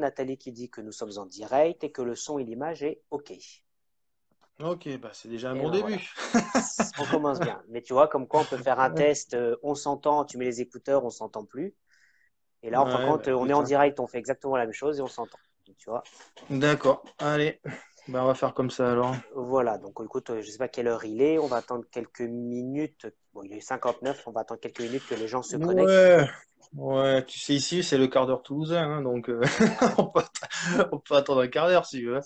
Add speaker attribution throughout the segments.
Speaker 1: Nathalie qui dit que nous sommes en direct et que le son et l'image est OK.
Speaker 2: Ok, bah c'est déjà un
Speaker 1: Et
Speaker 2: bon
Speaker 1: ben voilà,
Speaker 2: début.
Speaker 1: on commence bien. Mais tu vois, comme quoi on peut faire un test, on s'entend, tu mets les écouteurs, on s'entend plus. Et là, enfin,
Speaker 2: Ouais,
Speaker 1: quand
Speaker 2: bah
Speaker 1: on est
Speaker 2: écoute,
Speaker 1: en
Speaker 2: hein.
Speaker 1: direct, on fait exactement la même chose et on s'entend. Donc, tu vois.
Speaker 2: D'accord, allez, bah on va faire comme ça alors.
Speaker 1: Voilà, donc écoute, je sais pas quelle heure il est, on va attendre quelques minutes. Bon, il est 59, on va attendre quelques minutes que les gens se connectent.
Speaker 2: Ouais, ouais, tu sais, ici c'est le quart d'heure toulousain, hein, donc on peut, on peut attendre un quart d'heure si tu veux.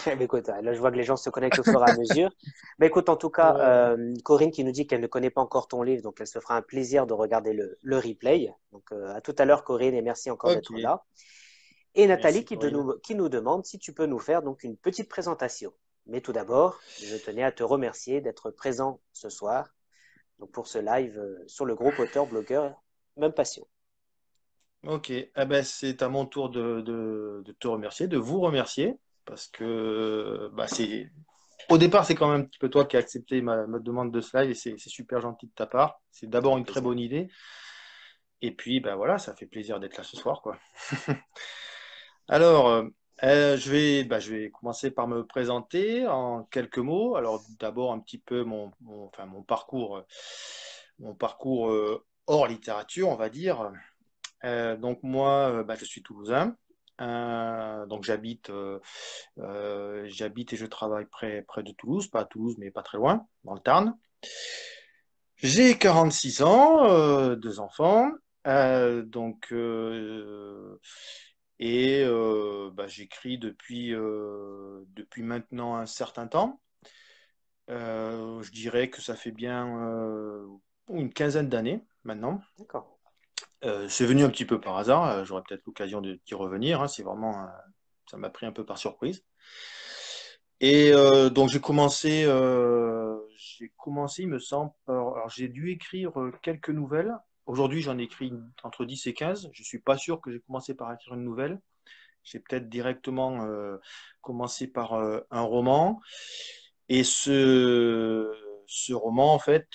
Speaker 1: Mais écoute, là, je vois que les gens se connectent au fur et à mesure. Mais écoute, en tout cas,
Speaker 2: Ouais,
Speaker 1: Corinne qui nous dit qu'elle ne connaît pas encore ton livre, donc elle se fera un plaisir de regarder le replay. Donc, à tout à l'heure, Corinne, et merci encore
Speaker 2: ok,
Speaker 1: d'être là. Et Nathalie
Speaker 2: merci Corinne.
Speaker 1: qui nous demande si tu peux nous faire donc une petite présentation. Mais tout d'abord, je tenais à te remercier d'être présent ce soir donc pour ce live sur le groupe auteur-blogueur Même Passion.
Speaker 2: Ok, eh ben, c'est à mon tour de te remercier, de vous remercier, parce que bah, au départ, c'est quand même un petit peu toi qui as accepté ma demande de ce live et c'est super gentil de ta part. C'est d'abord
Speaker 1: Avec
Speaker 2: une très
Speaker 1: plaisir.
Speaker 2: bonne idée. Et puis, ben voilà, ça fait plaisir d'être là ce soir, quoi. Alors, je vais commencer par me présenter en quelques mots. Alors, d'abord, un petit peu enfin, mon parcours hors littérature, on va dire. Donc, moi, bah, je suis toulousain. Donc, j'habite et je travaille près de Toulouse, pas à Toulouse, mais pas très loin, dans le Tarn. J'ai 46 ans, deux enfants. Donc, bah, j'écris depuis maintenant un certain temps. Je dirais que ça fait bien une quinzaine d'années maintenant.
Speaker 1: D'accord.
Speaker 2: C'est venu un petit peu par hasard. J'aurai peut-être l'occasion d'y revenir, hein. Ça m'a pris un peu par surprise. Et donc j'ai commencé, il me semble. Alors j'ai dû écrire quelques nouvelles. Aujourd'hui, j'en ai écrit entre 10 et 15. Je suis pas sûr que j'ai commencé par écrire une nouvelle. J'ai peut-être directement commencé par un roman. Et ce roman, en fait,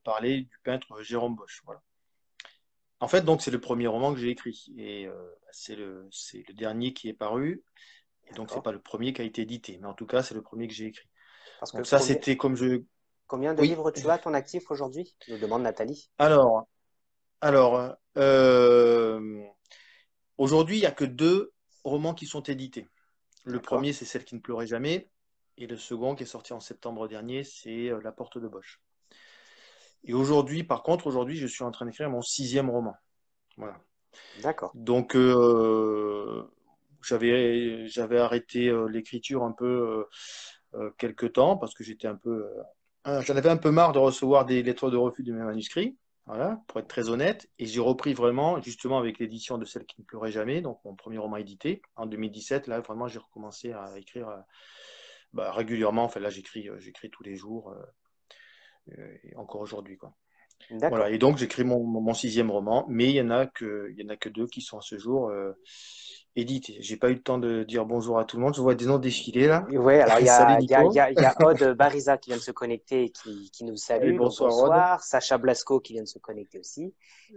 Speaker 2: parlait du peintre Jérôme Bosch. Voilà. En fait, donc, c'est le premier roman que j'ai écrit. Et c'est le dernier qui est paru. Et donc, c'est
Speaker 1: D'accord.
Speaker 2: pas le premier qui a été édité. Mais en tout cas, c'est le premier que j'ai écrit.
Speaker 1: Parce que
Speaker 2: Donc, ça, c'était comme je.
Speaker 1: combien de
Speaker 2: Oui.
Speaker 1: livres tu as à ton actif aujourd'hui nous demande Nathalie.
Speaker 2: Alors, alors, aujourd'hui, il n'y a que deux romans qui sont édités. Le
Speaker 1: D'accord.
Speaker 2: premier, c'est Celle qui ne pleurait jamais. Et le second, qui est sorti en septembre dernier, c'est La Porte de Bosch. Et aujourd'hui, par contre, aujourd'hui, je suis en train d'écrire mon sixième roman. Voilà.
Speaker 1: D'accord.
Speaker 2: Donc, j'avais arrêté l'écriture un peu quelque temps parce que j'en avais un peu marre de recevoir des lettres de refus de mes manuscrits. Voilà, pour être très honnête. Et j'ai repris vraiment, justement, avec l'édition de Celle qui ne pleurait jamais, donc mon premier roman édité, en 2017. Là, vraiment, j'ai recommencé à écrire bah, régulièrement. Enfin, là, j'écris tous les jours, et encore aujourd'hui, quoi. Voilà,
Speaker 1: D'accord.
Speaker 2: et donc j'écris mon sixième roman, mais il y en a que deux qui sont à ce jour édités. J'ai pas eu le temps de dire bonjour à tout le monde. Je vois des noms défiler là.
Speaker 1: Ouais, alors
Speaker 2: Salut Nico.
Speaker 1: il y a Aude Bariza qui vient de se connecter et qui nous
Speaker 2: Allez,
Speaker 1: salue, donc
Speaker 2: bonsoir Rod.
Speaker 1: bonsoir. Sacha Blasco qui vient de se connecter aussi.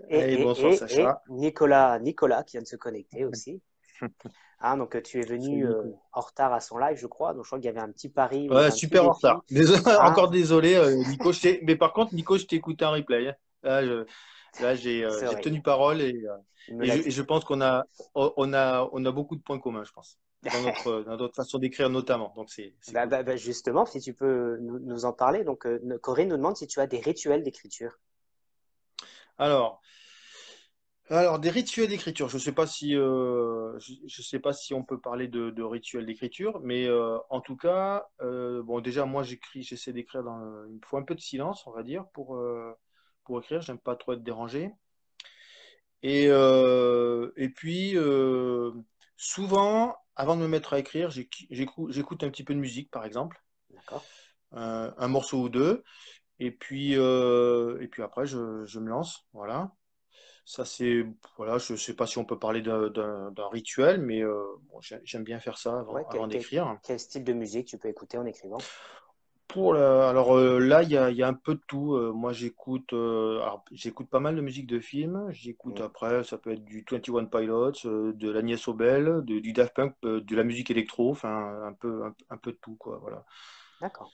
Speaker 2: Allez, bonsoir
Speaker 1: Et
Speaker 2: Sacha.
Speaker 1: Nicolas qui vient de se connecter aussi. Hein, donc tu es
Speaker 2: Salut
Speaker 1: venu
Speaker 2: Nico.
Speaker 1: en retard à son live, je crois. Donc je crois qu'il y avait un petit pari ou
Speaker 2: Ouais,
Speaker 1: un petit
Speaker 2: super en retard.
Speaker 1: défi.
Speaker 2: Désolé,
Speaker 1: Hein,
Speaker 2: encore désolé, Nico. Mais par contre, Nico, je t'ai écouté en replay, hein. Là,
Speaker 1: c'est
Speaker 2: j'ai
Speaker 1: vrai,
Speaker 2: tenu parole
Speaker 1: il me
Speaker 2: et
Speaker 1: l'a
Speaker 2: je
Speaker 1: dit.
Speaker 2: pense qu'on a beaucoup de points communs, je pense, dans notre façon d'écrire notamment. Donc c'est cool.
Speaker 1: Justement, si tu peux nous en parler. Donc Corinne nous demande si tu as des rituels d'écriture.
Speaker 2: Alors. Alors, des rituels d'écriture, je sais pas si on peut parler de rituels d'écriture, mais en tout cas, bon, déjà, moi, j'essaie d'écrire il me faut un peu de silence, on va dire, pour écrire. J'aime pas trop être dérangé. Et puis, souvent, avant de me mettre à écrire, j'écoute un petit peu de musique, par exemple,
Speaker 1: D'accord?
Speaker 2: un morceau ou deux, et puis après, je me lance, voilà. Ça, voilà, je ne sais pas si on peut parler d'un rituel, mais bon, j'aime bien faire ça
Speaker 1: Ouais,
Speaker 2: avant d'écrire.
Speaker 1: quel style de musique tu peux écouter en écrivant?
Speaker 2: Alors là, il y a un peu de tout. Moi, j'écoute pas mal de musique de film. J'écoute
Speaker 1: Mm.
Speaker 2: après, ça peut être du 21 Pilots, de l'Agnès Obel, du Daft Punk, de la musique électro, enfin un peu de tout, quoi. Voilà.
Speaker 1: D'accord.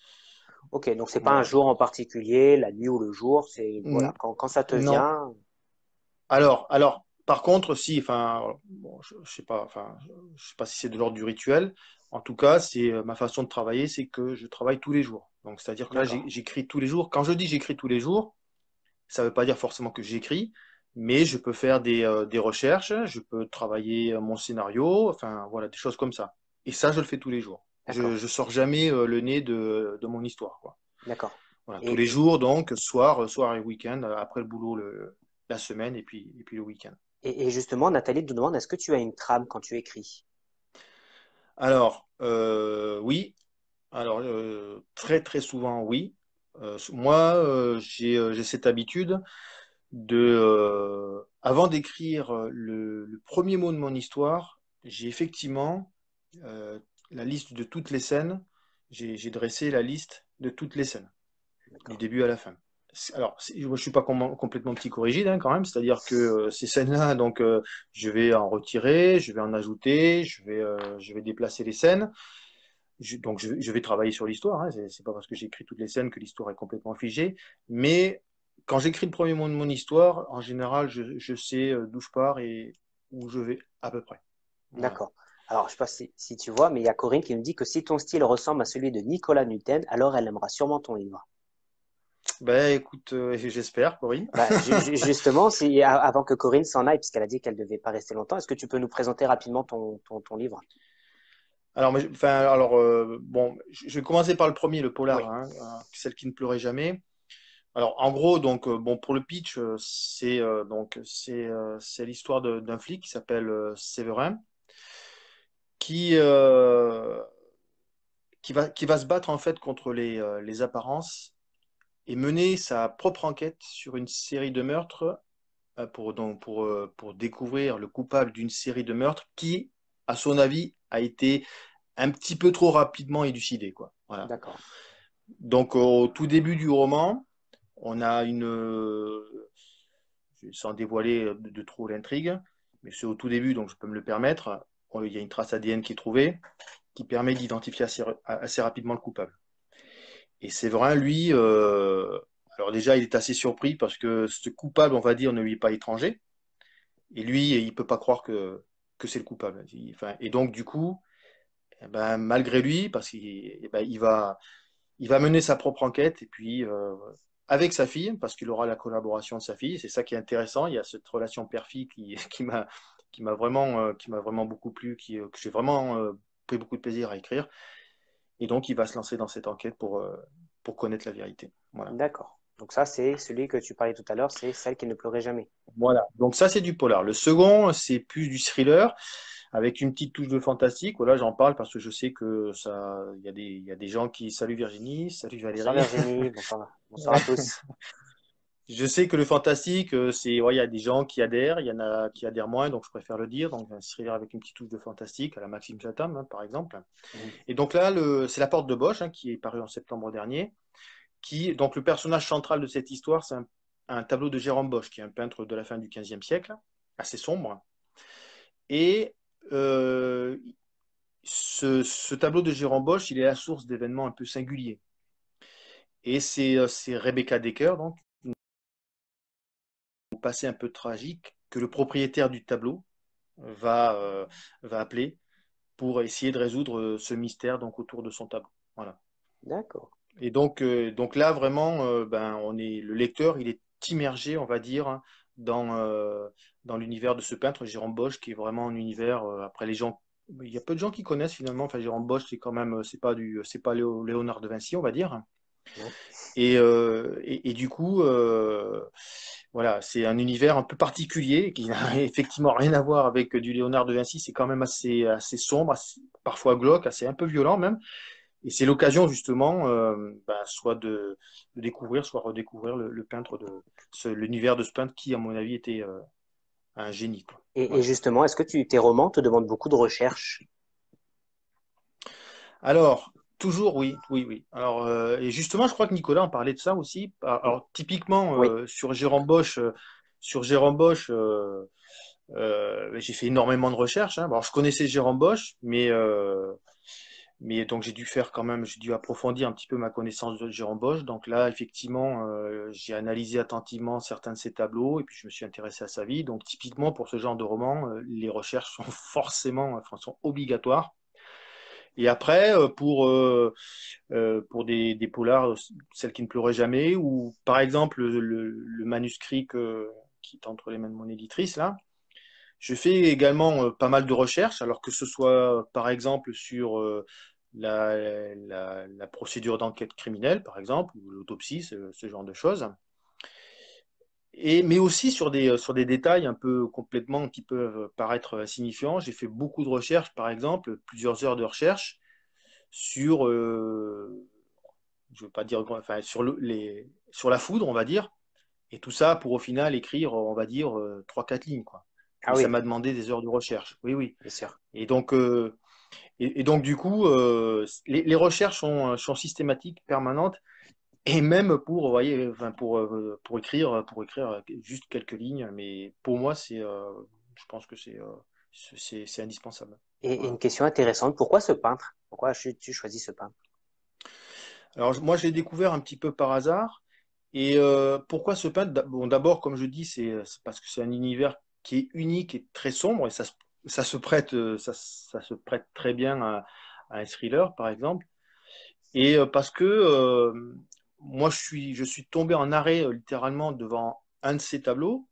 Speaker 1: Ok, donc c'est pas un
Speaker 2: Voilà.
Speaker 1: jour en particulier, la nuit ou le jour, c'est
Speaker 2: Mm,
Speaker 1: voilà, quand ça te
Speaker 2: Non.
Speaker 1: vient.
Speaker 2: Par contre, si, enfin, bon, je sais pas si c'est de l'ordre du rituel. En tout cas, c'est ma façon de travailler, c'est que je travaille tous les jours. Donc, c'est-à-dire que là,
Speaker 1: D'accord,
Speaker 2: j'écris tous les jours. Quand je dis j'écris tous les jours, ça ne veut pas dire forcément que j'écris, mais je peux faire des recherches, je peux travailler mon scénario, enfin, voilà, des choses comme ça. Et ça, je le fais tous les jours.
Speaker 1: d'accord,
Speaker 2: Je sors jamais le nez de mon histoire, quoi.
Speaker 1: d'accord.
Speaker 2: Voilà, tous les
Speaker 1: Et,
Speaker 2: jours, donc, soir et week-end, après le boulot, la semaine, et puis le week-end.
Speaker 1: et justement, Nathalie te demande, est-ce que tu as une trame quand tu écris?
Speaker 2: Alors, oui, très très souvent, oui. Moi, j'ai cette habitude avant d'écrire le premier mot de mon histoire, j'ai effectivement euh, la liste de toutes les scènes. J'ai dressé la liste de toutes les scènes, du
Speaker 1: D'accord,
Speaker 2: début à la fin. Alors, moi, je suis pas complètement psychorigide hein, quand même, c'est-à-dire que ces scènes-là, donc, je vais en retirer, je vais en ajouter, je vais déplacer les scènes. Je vais travailler sur l'histoire. Hein. C'est pas parce que j'écris toutes les scènes que l'histoire est complètement figée. Mais quand j'écris le premier mot de mon histoire, en général, je sais d'où je pars et où je vais à peu près. Voilà.
Speaker 1: d'accord. Alors, je sais pas si tu vois, mais il y a Corinne qui me dit que si ton style ressemble à celui de Nicolas Nuten, alors elle aimera sûrement ton livre.
Speaker 2: Ben écoute, j'espère, Corinne.
Speaker 1: Bah, justement, avant que Corinne s'en aille, puisqu'elle a dit qu'elle devait pas rester longtemps, est-ce que tu peux nous présenter rapidement ton livre?
Speaker 2: Bon, je vais commencer par le premier, le polar,
Speaker 1: Oui,
Speaker 2: hein, celle qui ne pleurait jamais. Alors, en gros, donc, bon, pour le pitch, c'est l'histoire d'un flic qui s'appelle Séverin, qui, euh, qui va se battre en fait contre les apparences et mener sa propre enquête sur une série de meurtres pour découvrir le coupable d'une série de meurtres qui, à son avis, a été un petit peu trop rapidement élucidé, quoi. Voilà.
Speaker 1: d'accord,
Speaker 2: Donc, au tout début du roman, on a sans dévoiler de trop l'intrigue, mais c'est au tout début, donc je peux me le permettre, il y a une trace ADN qui est trouvée qui permet d'identifier assez rapidement le coupable. Et Séverin, lui, alors déjà, il est assez surpris parce que ce coupable, on va dire, ne lui est pas étranger. Et lui, il peut pas croire que c'est le coupable. Enfin, et donc, du coup, eh ben, malgré lui, parce qu'il eh ben, il va mener sa propre enquête et puis avec sa fille, parce qu'il aura la collaboration de sa fille. C'est ça qui est intéressant. Il y a cette relation père-fille qui m'a vraiment beaucoup plu, que j'ai vraiment pris beaucoup de plaisir à écrire. Et donc, il va se lancer dans cette enquête pour connaître la vérité. Voilà.
Speaker 1: d'accord. Donc ça, c'est celui que tu parlais tout à l'heure, c'est celle qui ne pleurait jamais.
Speaker 2: Voilà. Donc ça, c'est du polar. Le second, c'est plus du thriller avec une petite touche de fantastique. Voilà, j'en parle parce que je sais que ça, il y a des gens qui saluent Virginie, salut
Speaker 1: Bonsoir
Speaker 2: Valérie.
Speaker 1: Virginie, bonsoir à tous.
Speaker 2: Je sais que le fantastique, ouais, il y a des gens qui adhèrent, il y en a qui adhèrent moins, donc je préfère le dire. Donc un thriller avec une petite touche de fantastique à la Maxime Chatham, hein, par exemple.
Speaker 1: Mhm.
Speaker 2: Et donc là, c'est La Porte de Bosch, hein, qui est paru en septembre dernier. Donc le personnage central de cette histoire, c'est un tableau de Jérôme Bosch, qui est un peintre de la fin du XVe siècle, assez sombre. Et euh, ce tableau de Jérôme Bosch, il est la source d'événements un peu singuliers. Et c'est Rebecca Decker, donc, un passé un peu tragique, que le propriétaire du tableau va, euh, va appeler pour essayer de résoudre ce mystère donc, autour de son tableau. Voilà.
Speaker 1: D'accord.
Speaker 2: Et donc là, vraiment, le lecteur, il est immergé, on va dire, hein, dans l'univers de ce peintre, Jérôme Bosch, qui est vraiment un univers. Après, les gens, il y a peu de gens qui connaissent finalement. Enfin, Jérôme Bosch, c'est quand même, c'est pas Léonard de Vinci, on va dire.
Speaker 1: Non.
Speaker 2: Et du coup, voilà, c'est un univers un peu particulier qui n'a effectivement rien à voir avec du Léonard de Vinci. C'est quand même assez sombre, parfois glauque, assez un peu violent même. Et c'est l'occasion justement, soit de découvrir, soit redécouvrir le peintre l'univers de ce peintre qui, à mon avis, était un génie, quoi.
Speaker 1: Et
Speaker 2: Voilà.
Speaker 1: justement, est-ce que tes romans te demandent beaucoup de recherche?
Speaker 2: Alors, Toujours, oui, oui, oui. Alors, et justement, je crois que Nicolas en parlait de ça aussi. Alors, typiquement,
Speaker 1: Oui,
Speaker 2: sur Jérôme Bosch, j'ai fait énormément de recherches, hein. Bon, alors, je connaissais Jérôme Bosch, mais donc j'ai dû approfondir un petit peu ma connaissance de Jérôme Bosch. Donc là, effectivement, j'ai analysé attentivement certains de ses tableaux et puis je me suis intéressé à sa vie. Donc typiquement pour ce genre de roman, les recherches sont forcément, enfin, sont obligatoires. Et après, pour des polars, celles qui ne pleuraient jamais, ou par exemple le manuscrit qui est entre les mains de mon éditrice là. Je fais également pas mal de recherches, alors que ce soit par exemple sur la procédure d'enquête criminelle, par exemple, ou l'autopsie, ce genre de choses. Mais aussi sur des détails un peu complètement qui peuvent paraître insignifiants. J'ai fait beaucoup de recherches, par exemple, plusieurs heures de recherche sur, je veux pas dire, enfin, sur la foudre, on va dire. Et tout ça pour au final écrire, on va dire, 3-4 lignes, quoi.
Speaker 1: ah
Speaker 2: Mais ça
Speaker 1: oui,
Speaker 2: m'a demandé des heures de recherche. Oui, oui.
Speaker 1: bien sûr.
Speaker 2: Et donc, donc du coup, les recherches sont systématiques, permanentes, et même pour, vous voyez, enfin, pour écrire juste quelques lignes. Mais pour moi, je pense que c'est indispensable.
Speaker 1: Et
Speaker 2: Voilà.
Speaker 1: une question intéressante, pourquoi ce peintre? Pourquoi as-tu choisi ce peintre?
Speaker 2: Alors moi, je l'ai découvert un petit peu par hasard. Et pourquoi ce peintre? Bon, d'abord, comme je dis, c'est parce que c'est un univers qui est unique et très sombre, et ça se prête très bien à un thriller, par exemple. Et parce que moi, je suis tombé en arrêt littéralement devant un de ces tableaux,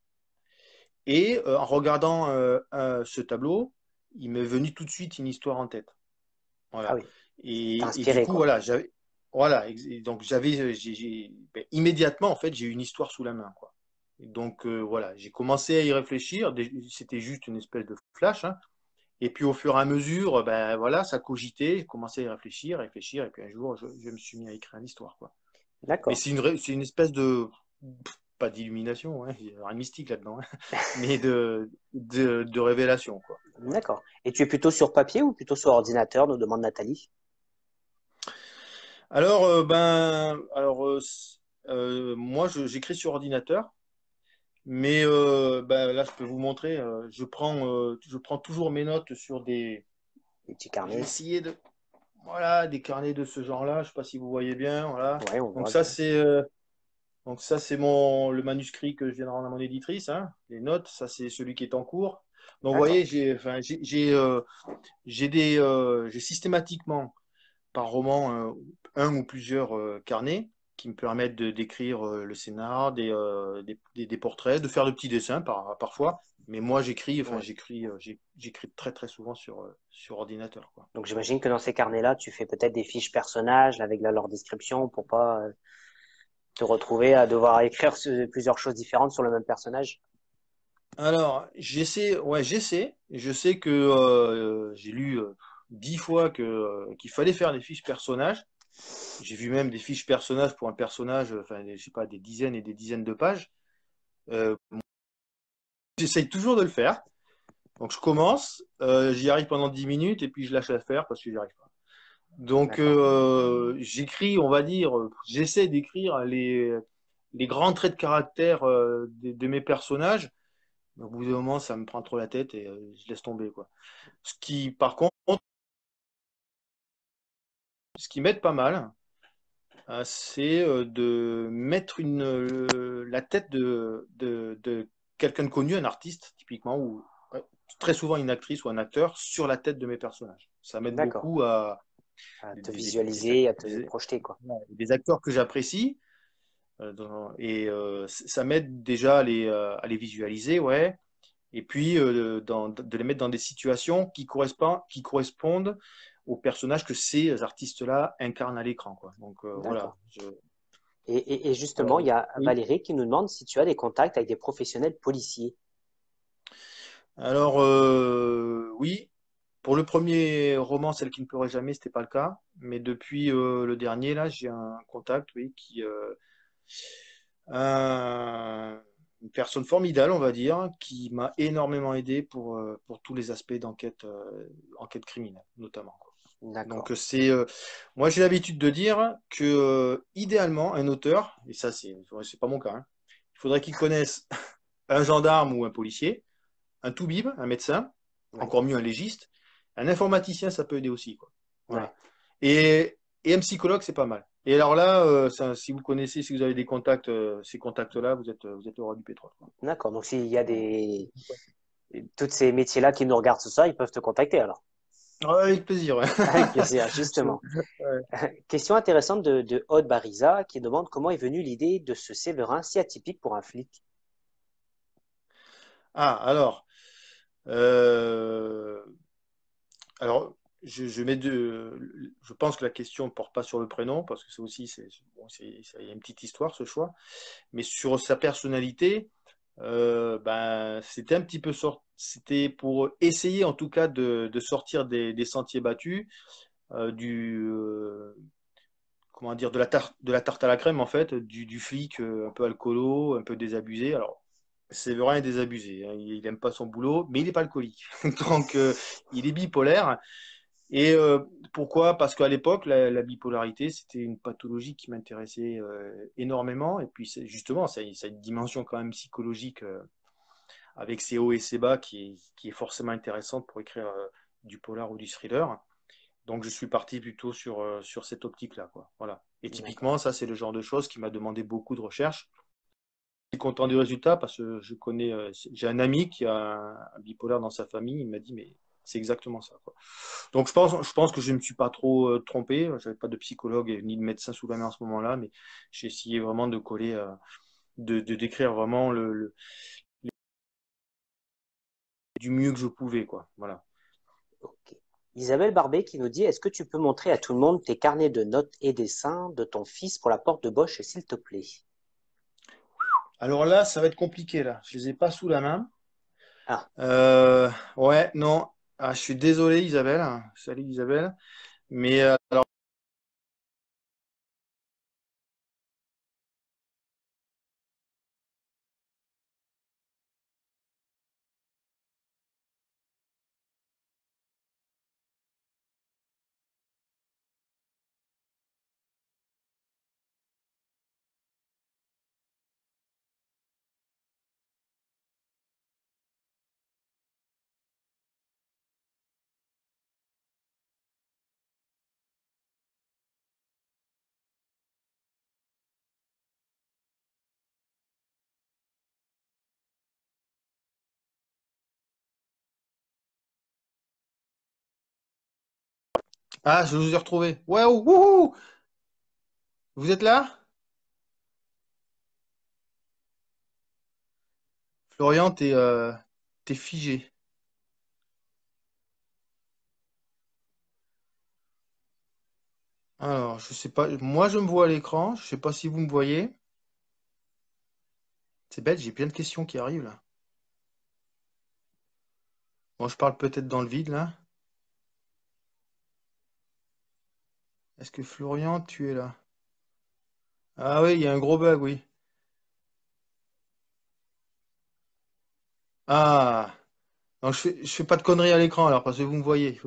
Speaker 2: et en regardant ce tableau, il m'est venu tout de suite une histoire en tête.
Speaker 1: Ah
Speaker 2: Voilà.
Speaker 1: oui, t'as
Speaker 2: Et du
Speaker 1: inspiré,
Speaker 2: coup,
Speaker 1: quoi.
Speaker 2: voilà, voilà, et donc immédiatement, en fait, j'ai eu une histoire sous la main, quoi. Et donc, voilà, j'ai commencé à y réfléchir. C'était juste une espèce de flash, hein. Et puis, au fur et à mesure, ben voilà, ça cogitait. J'ai commencé à y réfléchir, réfléchir. Et puis, un jour, je me suis mis à écrire une histoire, quoi. Mais
Speaker 1: D'accord,
Speaker 2: c'est une espèce de, pas d'illumination, hein, il y a rien de mystique là-dedans, hein, mais de révélation, quoi. Voilà.
Speaker 1: d'accord. Et tu es plutôt sur papier ou plutôt sur ordinateur, nous demande Nathalie.
Speaker 2: Alors, moi, j'écris sur ordinateur, mais ben, là, je peux vous montrer. Je prends toujours mes notes sur des.
Speaker 1: Des petits
Speaker 2: Je vais
Speaker 1: carnets.
Speaker 2: essayer de. Voilà, des carnets de ce genre-là. Je ne sais pas si vous voyez bien. Voilà.
Speaker 1: Ouais, on
Speaker 2: Donc
Speaker 1: voit
Speaker 2: ça,
Speaker 1: bien.
Speaker 2: c'est euh, donc ça, c'est le manuscrit que je viens de rendre à mon éditrice, hein. Les notes, ça, c'est celui qui est en cours. Donc, vous
Speaker 1: D'accord.
Speaker 2: voyez, j'ai systématiquement par roman un ou plusieurs carnets qui me permettent de d'écrire le scénar, des portraits, de faire de petits dessins parfois. Mais moi,
Speaker 1: Ouais.
Speaker 2: j'écris très très souvent sur ordinateur, quoi.
Speaker 1: Donc j'imagine que dans ces carnets-là, tu fais peut-être des fiches personnages avec leur description pour pas te retrouver à devoir écrire plusieurs choses différentes sur le même personnage.
Speaker 2: Alors, j'essaie. Je sais que j'ai lu 10 fois qu'il fallait faire des fiches personnages. J'ai vu même des fiches personnages pour un personnage, enfin, je sais pas, des dizaines et des dizaines de pages. Euh, J'essaye toujours de le faire. Donc je commence, j'y arrive pendant 10 minutes et puis je lâche l'affaire parce que j'y arrive pas. Donc
Speaker 1: D'accord.
Speaker 2: j'écris, on va dire, j'essaie d'écrire les grands traits de caractère de mes personnages. Au bout d'un moment, ça me prend trop la tête et je laisse tomber, quoi. Par contre, ce qui m'aide pas mal, c'est de mettre la tête de quelqu'un de connu, un artiste, typiquement, ou ouais, très souvent une actrice ou un acteur, sur la tête de mes personnages. Ça m'aide
Speaker 1: D'accord.
Speaker 2: beaucoup à
Speaker 1: À te
Speaker 2: des
Speaker 1: visualiser, à te
Speaker 2: des-
Speaker 1: projeter, quoi.
Speaker 2: des acteurs que j'apprécie. Et ça m'aide déjà à les visualiser, ouais. Et puis de les mettre dans des situations qui correspondent aux personnages que ces artistes-là incarnent à l'écran, quoi. Donc voilà.
Speaker 1: D'accord. Et justement, il
Speaker 2: Alors,
Speaker 1: y a
Speaker 2: oui.
Speaker 1: Valérie qui nous demande si tu as des contacts avec des professionnels policiers.
Speaker 2: Alors oui, pour le premier roman, Celle qui ne pleurait jamais, c'était pas le cas. Mais depuis le dernier, là, j'ai un contact, oui, une personne formidable, on va dire, qui m'a énormément aidé pour tous les aspects d'enquête enquête criminelle, notamment, quoi.
Speaker 1: D'accord.
Speaker 2: Donc moi j'ai l'habitude de dire que idéalement un auteur, et ça c'est pas mon cas, hein, il faudrait qu'il connaisse un gendarme ou un policier, un toubib, un médecin,
Speaker 1: Oui.
Speaker 2: encore mieux un légiste, un informaticien ça peut aider aussi quoi.
Speaker 1: Ouais.
Speaker 2: Voilà. Et un psychologue c'est pas mal. Et alors là, si vous connaissez, si vous avez des contacts, ces contacts-là, vous êtes au roi du pétrole, quoi.
Speaker 1: D'accord. Donc, s'il y a
Speaker 2: Voilà.
Speaker 1: tous ces métiers-là qui nous regardent ce soir, ils peuvent te contacter alors.
Speaker 2: Ouais, avec plaisir. Ouais.
Speaker 1: Avec plaisir, justement.
Speaker 2: Ouais.
Speaker 1: Question intéressante de Aude Bariza qui demande comment est venue l'idée de ce Séverin si atypique pour un flic.
Speaker 2: Ah, euh, alors, je pense que la question ne porte pas sur le prénom, parce que c'est aussi, bon, il y a une petite histoire, ce choix. Mais sur sa personnalité, ben, c'était un petit peu c'était pour essayer en tout cas de sortir des sentiers battus, du, comment dire, de la tarte à la crème en fait, du flic un peu alcoolo, un peu désabusé. Alors, Séverin est désabusé, hein, il n'aime pas son boulot, mais il n'est pas alcoolique. Donc, il est bipolaire. Et pourquoi? Parce qu'à l'époque, la bipolarité, c'était une pathologie qui m'intéressait énormément. Et puis, justement, ça a une dimension quand même psychologique avec ses hauts et ses bas qui est forcément intéressante pour écrire du polar ou du thriller. Donc, je suis parti plutôt sur cette optique-là, quoi. Voilà. Et
Speaker 1: D'accord.
Speaker 2: typiquement, ça, c'est le genre de choses qui m'a demandé beaucoup de recherche. Je suis content du résultat parce que j'ai un ami qui a un bipolaire dans sa famille. Il m'a dit, mais c'est exactement ça, quoi. Donc, je pense que je ne me suis pas trop trompé. Je n'avais pas de psychologue ni de médecin sous la main à ce moment-là, mais j'ai essayé vraiment de coller, de décrire vraiment du mieux que je pouvais, quoi. Voilà.
Speaker 1: Ok. Isabelle Barbet qui nous dit, est-ce que tu peux montrer à tout le monde tes carnets de notes et dessins de ton fils pour la porte de Bosch, s'il te plaît?
Speaker 2: Alors là, ça va être compliqué, là. Je les ai pas sous la main.
Speaker 1: Ah,
Speaker 2: Euh, ouais, non. Ah, je suis désolé, Isabelle. Salut, Isabelle. Mais alors, je vous ai retrouvé. Ouais, wouhou! Vous êtes là? Florian, t'es figé. Alors, je sais pas. Moi, je me vois à l'écran. Je sais pas si vous me voyez. C'est bête, j'ai plein de questions qui arrivent là. Bon, je parle peut-être dans le vide là. Est-ce que Florian, tu es là? Ah oui, il y a un gros bug, oui. Ah, non, je fais pas de conneries à l'écran alors parce que vous me voyez.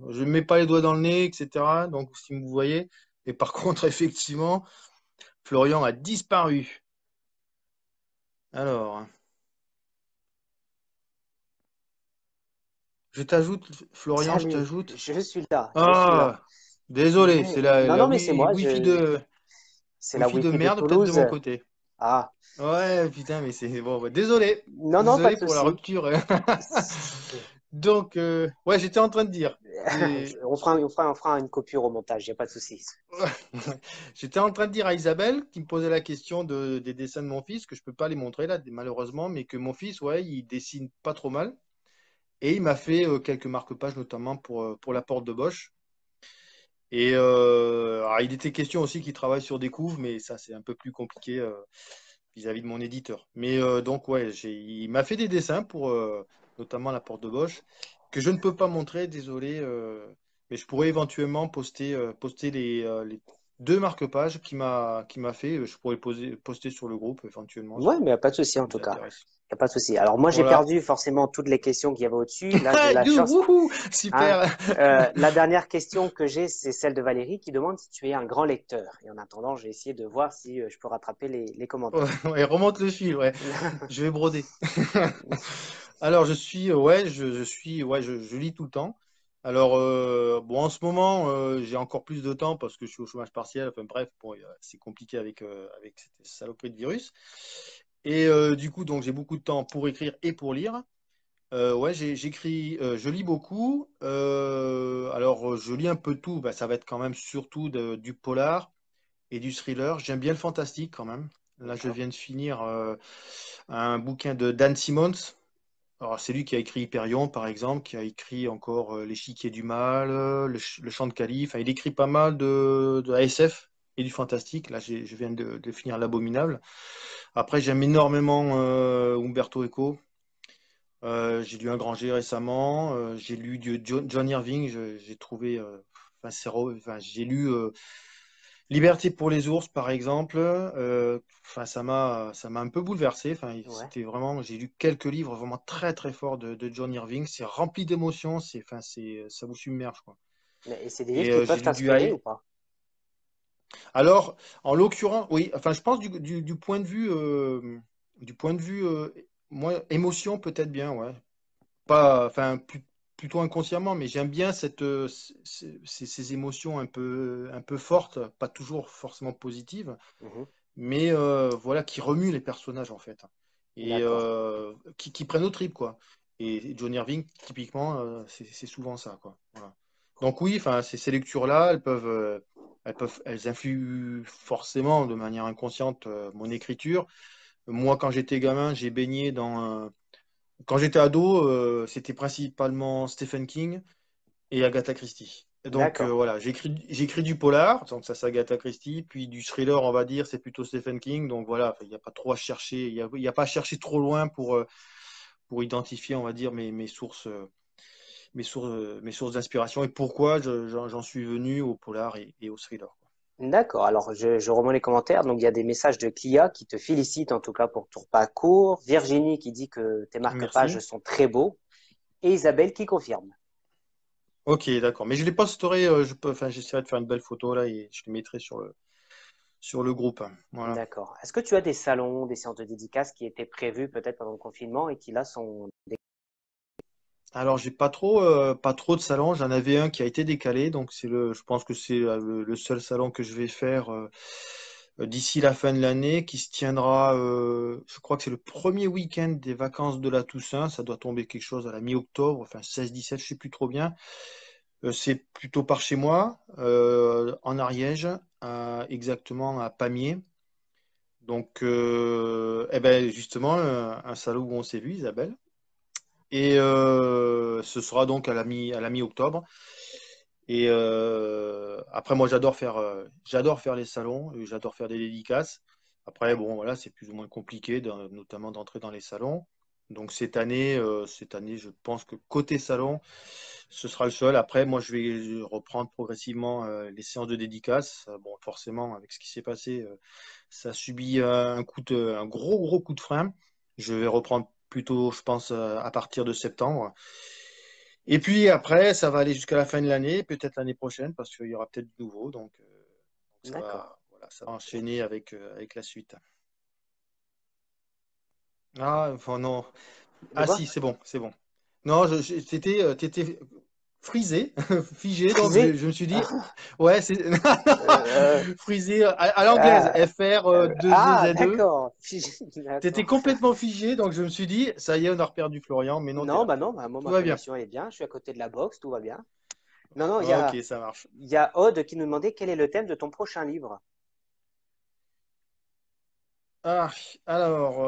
Speaker 2: Je ne mets pas les doigts dans le nez, etc. Donc, si vous me voyez. Et par contre, effectivement, Florian a disparu. Alors, je t'ajoute, Florian, je
Speaker 1: salut,
Speaker 2: t'ajoute.
Speaker 1: je suis là, je suis là.
Speaker 2: Ah, désolé, c'est la,
Speaker 1: Non,
Speaker 2: la
Speaker 1: non, mais c'est moi,
Speaker 2: Wi-Fi de,
Speaker 1: c'est la
Speaker 2: Wi-Fi de
Speaker 1: Wi-Fi de
Speaker 2: merde peut-être de
Speaker 1: Toulouse.
Speaker 2: mon côté.
Speaker 1: Ah,
Speaker 2: Ouais, putain, mais c'est bon. Désolé,
Speaker 1: non, non, pas
Speaker 2: désolé
Speaker 1: de
Speaker 2: pour la
Speaker 1: souci.
Speaker 2: rupture. Donc, ouais, j'étais en train de dire.
Speaker 1: On fera une coupure au montage, il n'y a pas de souci.
Speaker 2: J'étais en train de dire à Isabelle qui me posait la question des dessins de mon fils, que je peux pas les montrer là, malheureusement, mais que mon fils, ouais, il dessine pas trop mal. Et il m'a fait quelques marque-pages, notamment pour la porte de Bosch. Et alors, il était question aussi qu'il travaille sur des couves, mais ça, c'est un peu plus compliqué vis-à-vis de mon éditeur. Mais donc, ouais, il m'a fait des dessins pour notamment la porte de Bosch, que je ne peux pas montrer, désolé. Mais je pourrais éventuellement poster deux marque-pages qui m'a fait. Je pourrais poster sur le groupe éventuellement
Speaker 1: Ouais, mais il n'y a pas de
Speaker 2: si
Speaker 1: souci
Speaker 2: ça
Speaker 1: en tout
Speaker 2: vous
Speaker 1: cas.
Speaker 2: intéresse.
Speaker 1: Il n'y a pas de souci. Alors moi, j'ai
Speaker 2: Voilà.
Speaker 1: perdu forcément toutes les questions qu'il y avait au-dessus. Là, j'ai la chance.
Speaker 2: Wouhou,
Speaker 1: Hein.
Speaker 2: super.
Speaker 1: La dernière question que j'ai, c'est celle de Valérie qui demande si tu es un grand lecteur. Et en attendant, j'ai essayé de voir si je peux rattraper les
Speaker 2: Ouais,
Speaker 1: commentaires.
Speaker 2: ouais, remonte le fil, ouais. Je vais broder. Alors, je lis tout le temps. Alors, bon, en ce moment, j'ai encore plus de temps parce que je suis au chômage partiel. Enfin, bref, bon, c'est compliqué avec cette saloperie de virus. Et du coup, donc, j'ai beaucoup de temps pour écrire et pour lire. Ouais, j'écris, je lis beaucoup. Alors, je lis un peu de tout. Bah, ça va être quand même surtout du polar et du thriller. J'aime bien le fantastique quand même. Là, je
Speaker 1: D'accord.
Speaker 2: viens de finir un bouquin de Dan Simmons. Alors, c'est lui qui a écrit Hyperion, par exemple, qui a écrit encore L'Échiquier du Mal, le Chant de Calife. Enfin, il écrit pas mal de ASF et du fantastique. Là, je viens de finir L'Abominable. Après, j'aime énormément Umberto Eco. J'ai lu Un Granger récemment. J'ai lu John Irving. J'ai trouvé. Enfin, j'ai lu Liberté pour les ours, par exemple. Enfin, ça m'a un peu bouleversé. Enfin,
Speaker 1: Ouais.
Speaker 2: c'était vraiment. J'ai lu quelques livres vraiment très très forts de John Irving. C'est rempli d'émotions. Ça vous submerge, quoi.
Speaker 1: Mais et c'est des livres
Speaker 2: Et
Speaker 1: qui
Speaker 2: j'ai
Speaker 1: peuvent
Speaker 2: lu du
Speaker 1: t'inspirer ou
Speaker 2: Haï.
Speaker 1: pas?
Speaker 2: Alors, en l'occurrence, oui. Enfin, je pense du point de vue, moi, émotion peut-être bien, ouais. Pas, enfin, plutôt inconsciemment, mais j'aime bien ces émotions un peu fortes, pas toujours forcément positives,
Speaker 1: Mhm.
Speaker 2: mais voilà, qui remuent les personnages en fait, et
Speaker 1: D'accord.
Speaker 2: qui prennent au trip, quoi. Et John Irving, typiquement, c'est souvent ça, quoi. Voilà. Donc oui, enfin, ces lectures-là, elles influent forcément de manière inconsciente mon écriture. Moi, quand j'étais gamin, j'ai baigné quand j'étais ado, c'était principalement Stephen King et Agatha Christie. Et donc
Speaker 1: D'accord.
Speaker 2: voilà, j'écris du polar, donc ça c'est Agatha Christie, puis du thriller, on va dire, c'est plutôt Stephen King. Donc voilà, il n'y a pas trop à chercher, il y a pas à chercher trop loin pour identifier, on va dire, mes sources d'inspiration et pourquoi j'en suis venu au polar et au thriller, quoi.
Speaker 1: D'accord. Alors, je remonte les commentaires. Donc, il y a des messages de Clia qui te félicitent en tout cas pour ton parcours. Virginie qui dit que tes marque-pages
Speaker 2: Merci.
Speaker 1: sont très beaux. Et Isabelle qui confirme.
Speaker 2: Ok, d'accord. Mais je les posterai, enfin, j'essaierai de faire une belle photo là et je les mettrai sur le groupe. Voilà.
Speaker 1: D'accord. Est-ce que tu as des salons, des séances de dédicaces qui étaient prévues peut-être pendant le confinement et qui là sont...
Speaker 2: Alors, j'ai pas trop de salons. J'en avais un qui a été décalé, donc je pense que c'est le seul salon que je vais faire d'ici la fin de l'année, qui se tiendra, je crois que c'est le premier week-end des vacances de la Toussaint. Ça doit tomber quelque chose à la mi-octobre, enfin 16-17, je sais plus trop bien. C'est plutôt par chez moi, en Ariège, exactement à Pamiers. Donc, eh ben justement, un salon où on s'est vu, Isabelle. Et ce sera donc à la mi-octobre. Et après, moi, j'adore faire les salons, et j'adore faire des dédicaces. Après, bon, voilà, c'est plus ou moins compliqué, notamment d'entrer dans les salons. Donc cette année, je pense que côté salon, ce sera le seul. Après, moi, je vais reprendre progressivement les séances de dédicaces. Bon, forcément, avec ce qui s'est passé, ça a subi un gros, gros coup de frein. Je vais reprendre plutôt, je pense, à partir de septembre. Et puis après, ça va aller jusqu'à la fin de l'année, peut-être l'année prochaine, parce qu'il y aura peut-être du nouveau. Donc
Speaker 1: D'accord.
Speaker 2: voilà, ça va enchaîner avec la suite. Ah, enfin non.
Speaker 1: De
Speaker 2: Ah
Speaker 1: quoi?
Speaker 2: si, c'est bon, c'est bon. Non, t'étais frisé, figé, donc
Speaker 1: Frisé?
Speaker 2: je me suis dit, ouais, c'est
Speaker 1: Euh,
Speaker 2: frisé à l'anglaise,
Speaker 1: ah,
Speaker 2: FR2ZE.
Speaker 1: d'accord.
Speaker 2: T'étais
Speaker 1: D'accord.
Speaker 2: complètement figé, donc je me suis dit, ça y est, on a reperdu Florian, mais non, t'es
Speaker 1: Non,
Speaker 2: là.
Speaker 1: bah non, bah moi,
Speaker 2: Tout
Speaker 1: ma
Speaker 2: va bien.
Speaker 1: connexion elle est bien. Je suis à côté de la box, tout va bien. Non, non,
Speaker 2: Ok, ça marche.
Speaker 1: il y a Aude qui nous demandait quel est le thème de ton prochain livre.
Speaker 2: Ah, alors,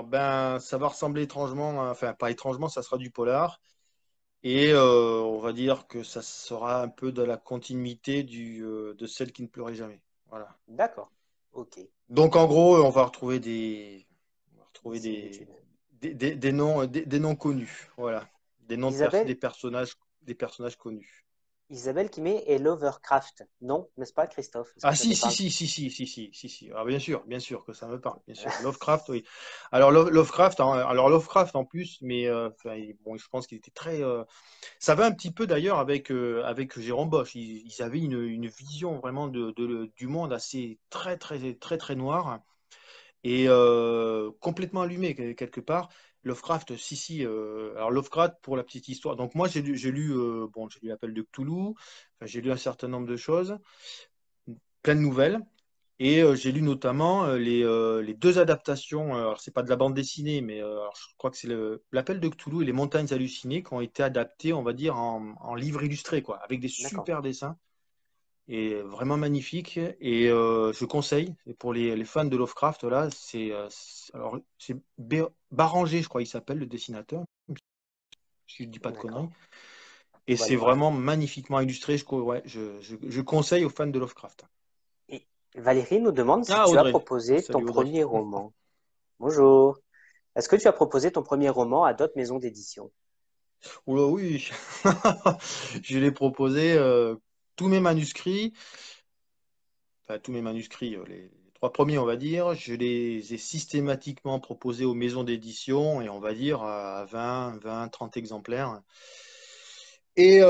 Speaker 2: ben, ça va ressembler étrangement, enfin, pas étrangement, ça sera du polar. Et on va dire que ça sera un peu de la continuité de celle qui ne pleurait jamais. Voilà.
Speaker 1: D'accord. Ok.
Speaker 2: Donc, en gros, on va retrouver
Speaker 1: Similitude.
Speaker 2: des noms connus. Voilà.
Speaker 1: Isabelle,
Speaker 2: Des personnages connus.
Speaker 1: Isabelle qui met et Lovecraft. Non, n'est-ce pas, Christophe? Est-ce que
Speaker 2: Ah
Speaker 1: ça te
Speaker 2: si, si,
Speaker 1: parle?
Speaker 2: si, si, si, si, si, si, si. Ah, bien sûr que ça me parle, bien sûr. Lovecraft, oui. Alors Lovecraft, alors Lovecraft en plus, mais enfin, bon, je pense qu'il était très. Ça va un petit peu d'ailleurs avec Jérôme Bosch. Ils avaient une vision vraiment du monde assez très, très, très, très noire et complètement allumé quelque part. Lovecraft, si, si. Alors Lovecraft, pour la petite histoire. Donc moi, bon, j'ai lu L'Appel de Cthulhu. Enfin, j'ai lu un certain nombre de choses, plein de nouvelles. Et j'ai lu notamment les deux adaptations. Alors, c'est pas de la bande dessinée, mais alors, je crois que c'est l'Appel de Cthulhu et les Montagnes hallucinées qui ont été adaptés, on va dire, en livre illustré, quoi, avec des
Speaker 1: D'accord.
Speaker 2: super dessins et vraiment magnifiques. Et je conseille, et pour les fans de Lovecraft, là, alors, c'est Baranger, je crois, il s'appelle, le dessinateur, si je dis pas de conneries.
Speaker 1: D'accord.
Speaker 2: Et
Speaker 1: On va
Speaker 2: c'est
Speaker 1: aller voir.
Speaker 2: vraiment magnifiquement illustré. Ouais, je conseille aux fans de Lovecraft.
Speaker 1: Et Valérie nous demande si
Speaker 2: Ah,
Speaker 1: tu as
Speaker 2: Audrey.
Speaker 1: proposé ton
Speaker 2: Salut, Audrey.
Speaker 1: premier roman. Bonjour. Est-ce que tu as proposé ton premier roman à d'autres maisons d'édition?
Speaker 2: Oula, oui, je l'ai proposé tous mes manuscrits, enfin tous mes manuscrits, les trois premiers on va dire, je les ai systématiquement proposés aux maisons d'édition et on va dire à 20, 30 exemplaires. Et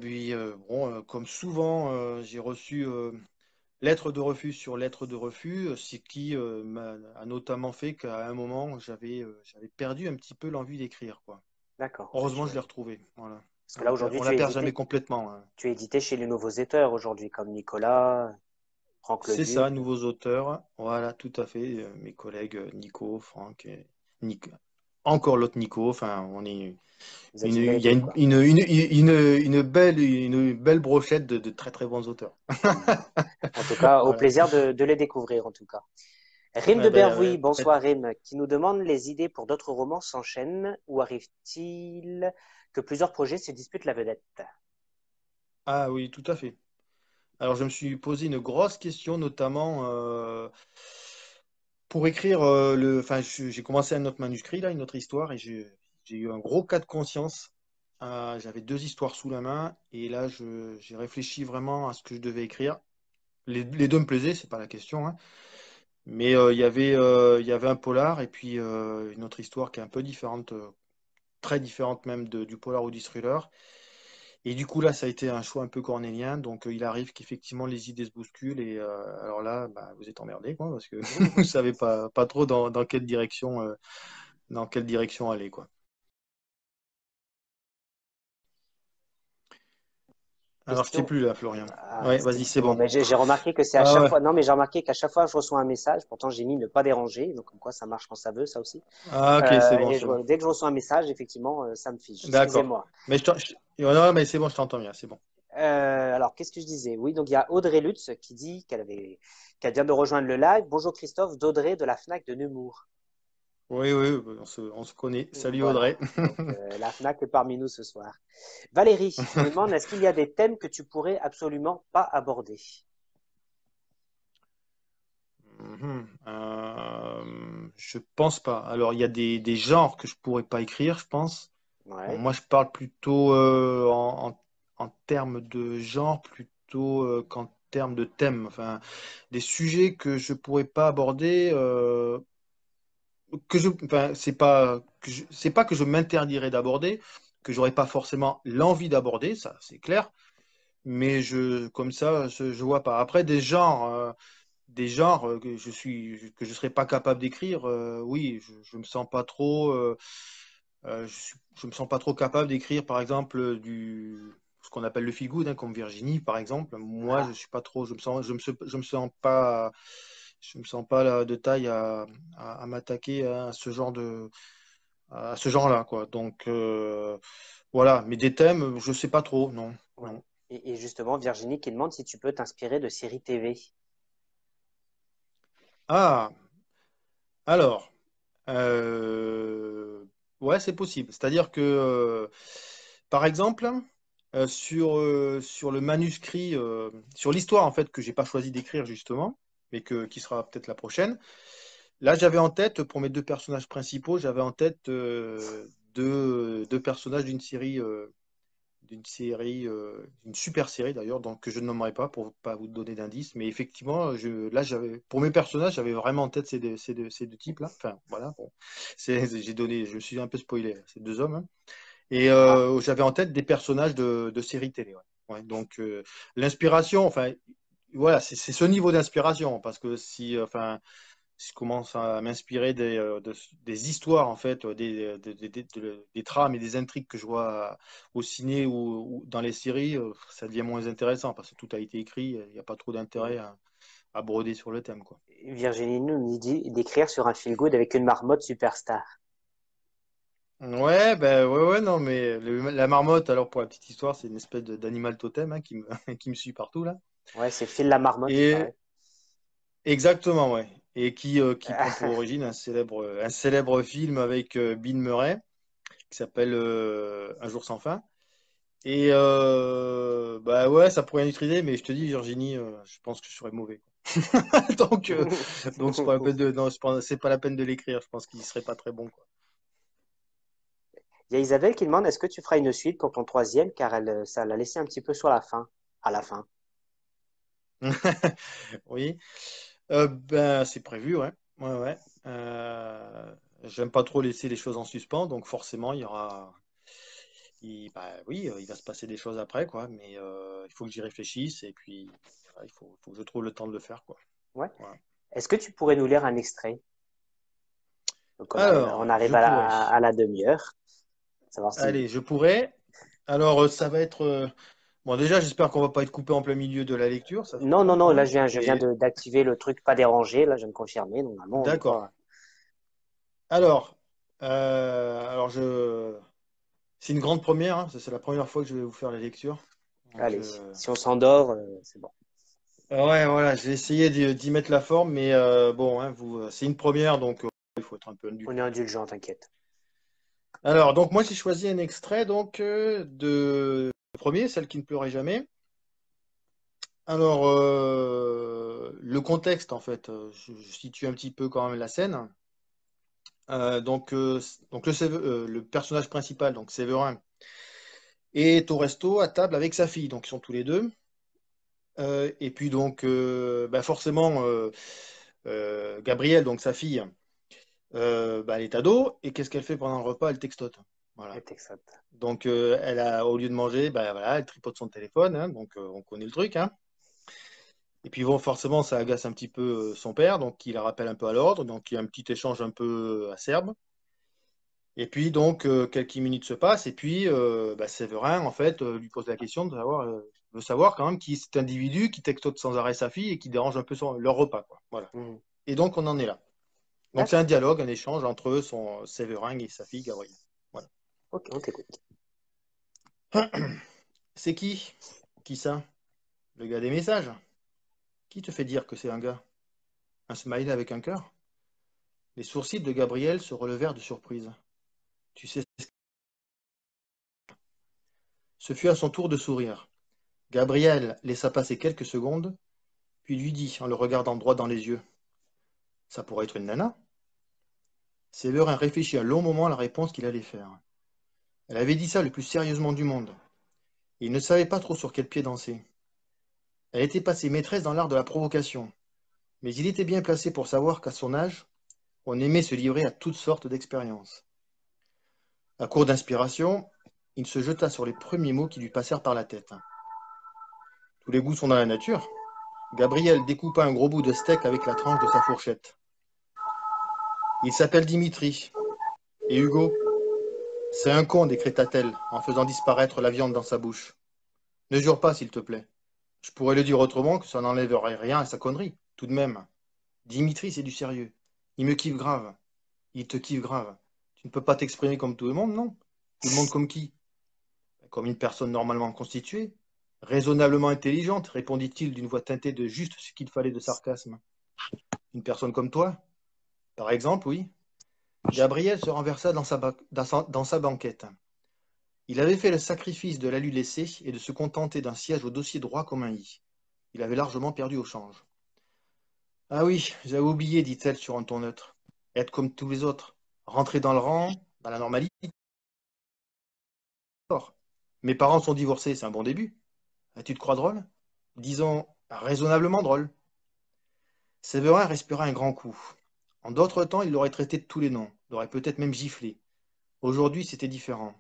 Speaker 2: puis bon, comme souvent, j'ai reçu lettre de refus sur lettre de refus, ce qui a notamment fait qu'à un moment j'avais perdu un petit peu l'envie d'écrire, quoi.
Speaker 1: D'accord. Oui,
Speaker 2: Heureusement, je l'ai
Speaker 1: j'imagine.
Speaker 2: retrouvé. Voilà.
Speaker 1: Parce que là, aujourd'hui,
Speaker 2: On la perd jamais complètement, hein.
Speaker 1: tu es édité chez les nouveaux éditeurs aujourd'hui, comme Nicolas, Franck
Speaker 2: C'est ça,
Speaker 1: Leduc.
Speaker 2: nouveaux auteurs. Voilà, tout à fait. Mes collègues Nico, Franck, et encore l'autre Nico. Enfin, on est
Speaker 1: Vous êtes une belle
Speaker 2: il y a
Speaker 1: équipe, quoi.
Speaker 2: une belle brochette de très très bons auteurs.
Speaker 1: Bon. En tout cas, au
Speaker 2: Voilà.
Speaker 1: plaisir de les découvrir, en tout cas. Rime
Speaker 2: Eh
Speaker 1: de
Speaker 2: ben,
Speaker 1: Bervouille,
Speaker 2: très-
Speaker 1: bonsoir Rime, qui nous demande les idées pour d'autres romans s'enchaînent ou arrive-t-il que plusieurs projets se disputent la vedette?
Speaker 2: Ah oui, tout à fait. Alors, je me suis posé une grosse question, notamment pour écrire Enfin, j'ai commencé un autre manuscrit, là, une autre histoire, et j'ai eu un gros cas de conscience. J'avais deux histoires sous la main, et là, j'ai réfléchi vraiment à ce que je devais écrire. Les deux me plaisaient, c'est pas la question, hein. Mais il y avait un polar, et puis une autre histoire qui est un peu différente, très différente même du polar ou du thriller. Et du coup, là, ça a été un choix un peu cornélien. Donc, il arrive qu'effectivement, les idées se bousculent. Et alors là, bah, vous êtes emmerdés, quoi, parce que vous savez pas trop dans quelle direction aller, quoi. Alors, je t'ai
Speaker 1: Question.
Speaker 2: plus là, Florian.
Speaker 1: Ah,
Speaker 2: Ouais, vas-y, c'est
Speaker 1: bon,
Speaker 2: bon.
Speaker 1: mais j'ai remarqué que c'est à
Speaker 2: Ah
Speaker 1: chaque
Speaker 2: ouais.
Speaker 1: fois. Non, mais j'ai remarqué qu'à chaque fois je reçois un message. Pourtant, j'ai mis ne pas déranger. Donc, comme quoi, ça marche quand ça veut, ça aussi.
Speaker 2: Ah, ok, c'est bon,
Speaker 1: Et
Speaker 2: c'est bon.
Speaker 1: dès que je reçois un message, effectivement, ça me fiche.
Speaker 2: D'accord.
Speaker 1: Excusez-moi.
Speaker 2: Mais non, mais c'est bon, je t'entends bien, c'est bon.
Speaker 1: Alors, qu'est-ce que je disais? Oui, donc il y a Audrey Lutz qui dit qu'elle vient de rejoindre le live. Bonjour Christophe, d'Audrey de la Fnac de Nemours.
Speaker 2: Oui, oui, on se connaît. Salut
Speaker 1: Voilà.
Speaker 2: Audrey.
Speaker 1: Donc, la Fnac est parmi nous ce soir. Valérie qui nous demande, est-ce qu'il y a des thèmes que tu pourrais absolument pas aborder?
Speaker 2: Mhm. Je pense pas. Alors, il y a des genres que je pourrais pas écrire, je pense. Bon,
Speaker 1: Ouais.
Speaker 2: moi, je parle plutôt en termes de genre plutôt qu'en termes de thème. Enfin, des sujets que je pourrais pas aborder, enfin, c'est pas que je m'interdirais d'aborder, que j'aurais pas forcément l'envie d'aborder, ça, c'est clair. Mais comme ça, je vois pas. Après, des genres que je serais pas capable d'écrire, oui, je me sens pas trop. Je me sens pas trop capable d'écrire, par exemple, ce qu'on appelle le feel good, hein, comme Virginie, par exemple. Moi, je
Speaker 1: Ah,
Speaker 2: suis pas trop, je me sens pas de taille à m'attaquer à ce genre-là, quoi. Donc, voilà. Mais des thèmes, je sais pas trop, non,
Speaker 1: ouais.
Speaker 2: non.
Speaker 1: Et justement, Virginie qui demande si tu peux t'inspirer de séries TV.
Speaker 2: Ah, alors, euh, ouais, c'est possible. C'est-à-dire que, par exemple, sur le manuscrit, sur l'histoire en fait que j'ai pas choisi d'écrire justement, mais qui sera peut-être la prochaine. Là, j'avais en tête pour mes deux personnages principaux, j'avais en tête deux personnages d'une série, une super série d'ailleurs, donc que je ne nommerai pas pour pas vous donner d'indices. Mais effectivement, là, pour mes personnages, j'avais vraiment en tête ces deux types-là. Enfin, voilà, bon. Je me suis un peu spoilé, ces deux hommes, hein. Et
Speaker 1: Ah,
Speaker 2: j'avais en tête des personnages de séries télé. Ouais. Ouais, donc, l'inspiration, enfin, voilà, c'est ce niveau d'inspiration. Parce que enfin, si je commence à m'inspirer des histoires, en fait, des trames et des intrigues que je vois au ciné ou dans les séries, ça devient moins intéressant parce que tout a été écrit, il n'y a pas trop d'intérêt à broder sur le thème, quoi.
Speaker 1: Virginie nous dit d'écrire sur un feel good avec une marmotte superstar.
Speaker 2: Ouais, ben ouais, non, mais la marmotte, alors pour la petite histoire, c'est une espèce d'animal totem, hein, qui me suit partout là.
Speaker 1: Ouais, c'est Phil la marmotte, il
Speaker 2: Et
Speaker 1: paraît.
Speaker 2: exactement, ouais. Et qui prend pour origine un célèbre film avec Bill Murray qui s'appelle Un jour sans fin. Et bah ouais, ça pourrait être une idée, mais je te dis, Virginie, je pense que je serais mauvais, quoi. Donc, c'est pas la peine non, c'est pas la peine de l'écrire. Je pense qu'il serait pas très bon, quoi.
Speaker 1: Il y a Isabelle qui demande est-ce que tu feras une suite pour ton troisième, car ça l'a laissé un petit peu sur la fin, à la fin.
Speaker 2: Oui. Ben, c'est prévu, ouais. Ouais, ouais. J'aime pas trop laisser les choses en suspens, donc forcément, bah, oui, il va se passer des choses après, quoi. Mais il faut que j'y réfléchisse et puis voilà, faut que je trouve le temps de le faire, quoi.
Speaker 1: Ouais.
Speaker 2: Voilà.
Speaker 1: Est-ce que tu pourrais nous lire un extrait? Donc on
Speaker 2: Alors,
Speaker 1: arrive
Speaker 2: je pourrais.
Speaker 1: à la demi-heure. Savoir si.
Speaker 2: Allez, je pourrais. Alors, ça va être. Bon, déjà, j'espère qu'on va pas être coupé en plein milieu de la lecture, ça serait
Speaker 1: Non, non,
Speaker 2: bien,
Speaker 1: non, là
Speaker 2: hein.
Speaker 1: je viens
Speaker 2: Et
Speaker 1: d'activer le truc pas dérangé, là je viens de confirmer, normalement on n'est
Speaker 2: d'accord.
Speaker 1: pas.
Speaker 2: Alors, c'est une grande première, hein. C'est la première fois que je vais vous faire la lecture. Donc,
Speaker 1: Allez, si on s'endort, c'est bon.
Speaker 2: ouais, voilà, j'ai essayé d'y mettre la forme, mais bon, hein, c'est une première, donc il faut être un peu
Speaker 1: On est
Speaker 2: indulgent.
Speaker 1: indulgent, t'inquiète.
Speaker 2: Alors, donc moi j'ai choisi un extrait donc de le premier, Celle qui ne pleurait jamais. Alors, le contexte, en fait, je situe un petit peu quand même la scène. Donc le personnage principal, donc Séverin, est au resto à table avec sa fille, donc ils sont tous les deux. Et puis donc, bah forcément, Gabrielle, donc sa fille, bah, elle est ado, et qu'est-ce qu'elle fait pendant le repas? Elle textote. Voilà.
Speaker 1: Ouais, exact.
Speaker 2: Donc, au lieu de manger, bah, voilà, elle tripote son téléphone, hein, donc on connaît le truc, hein. Et puis bon, forcément, ça agace un petit peu son père, donc il la rappelle un peu à l'ordre, donc il y a un petit échange un peu acerbe. Et puis donc, quelques minutes se passent, et puis bah, Séverin, en fait, lui pose la question veut savoir quand même qui est cet individu qui textote sans arrêt sa fille et qui dérange un peu leur repas, quoi. Voilà.
Speaker 1: Mhm.
Speaker 2: Et donc, on en est là. Donc, c'est un
Speaker 1: D'accord.
Speaker 2: dialogue, un échange entre son Séverin et sa fille Gabrielle. Voilà.
Speaker 1: Ok, on t'écoute.
Speaker 2: C'est qui? Qui ça? Le gars des messages? Qui te fait dire que c'est un gars? Un smiley avec un cœur? Les sourcils de Gabriel se relevèrent de surprise. Tu sais, ce fut à son tour de sourire. Gabriel laissa passer quelques secondes, puis lui dit en le regardant droit dans les yeux. Ça pourrait être une nana? Séverin réfléchit un long moment à la réponse qu'il allait faire. Elle avait dit ça le plus sérieusement du monde, et il ne savait pas trop sur quel pied danser. Elle était passée maîtresse dans l'art de la provocation, mais il était bien placé pour savoir qu'à son âge, on aimait se livrer à toutes sortes d'expériences. À court d'inspiration, il se jeta sur les premiers mots qui lui passèrent par la tête. Tous les goûts sont dans la nature. Gabriel découpa un gros bout de steak avec la tranche de sa fourchette. Il s'appelle Dimitri. Et Hugo? C'est un con, décréta-t-elle, en faisant disparaître la viande dans sa bouche. Ne jure pas, s'il te plaît. Je pourrais le dire autrement que ça n'enlèverait rien à sa connerie, tout de même. Dimitri, c'est du sérieux. Il me kiffe grave. Il te kiffe grave. Tu ne peux pas t'exprimer comme tout le monde, non? Tout le monde comme qui? Comme une personne normalement constituée, raisonnablement intelligente, répondit-il d'une voix teintée de juste ce qu'il fallait de sarcasme. Une personne comme toi? Par exemple, oui. Gabriel se renversa dans sa banquette. Il avait fait le sacrifice de l'alu laissé et de se contenter d'un siège au dossier droit comme un i. Il avait largement perdu au change. Ah oui, j'avais oublié, dit-elle sur un ton neutre. Être comme tous les autres. Rentrer dans le rang, dans la normalité. Mes parents sont divorcés, c'est un bon début. Ah, tu te crois drôle? Disons raisonnablement drôle. Séverin respira un grand coup. En d'autres temps, il l'aurait traité de tous les noms, l'aurait peut-être même giflé. Aujourd'hui, c'était différent.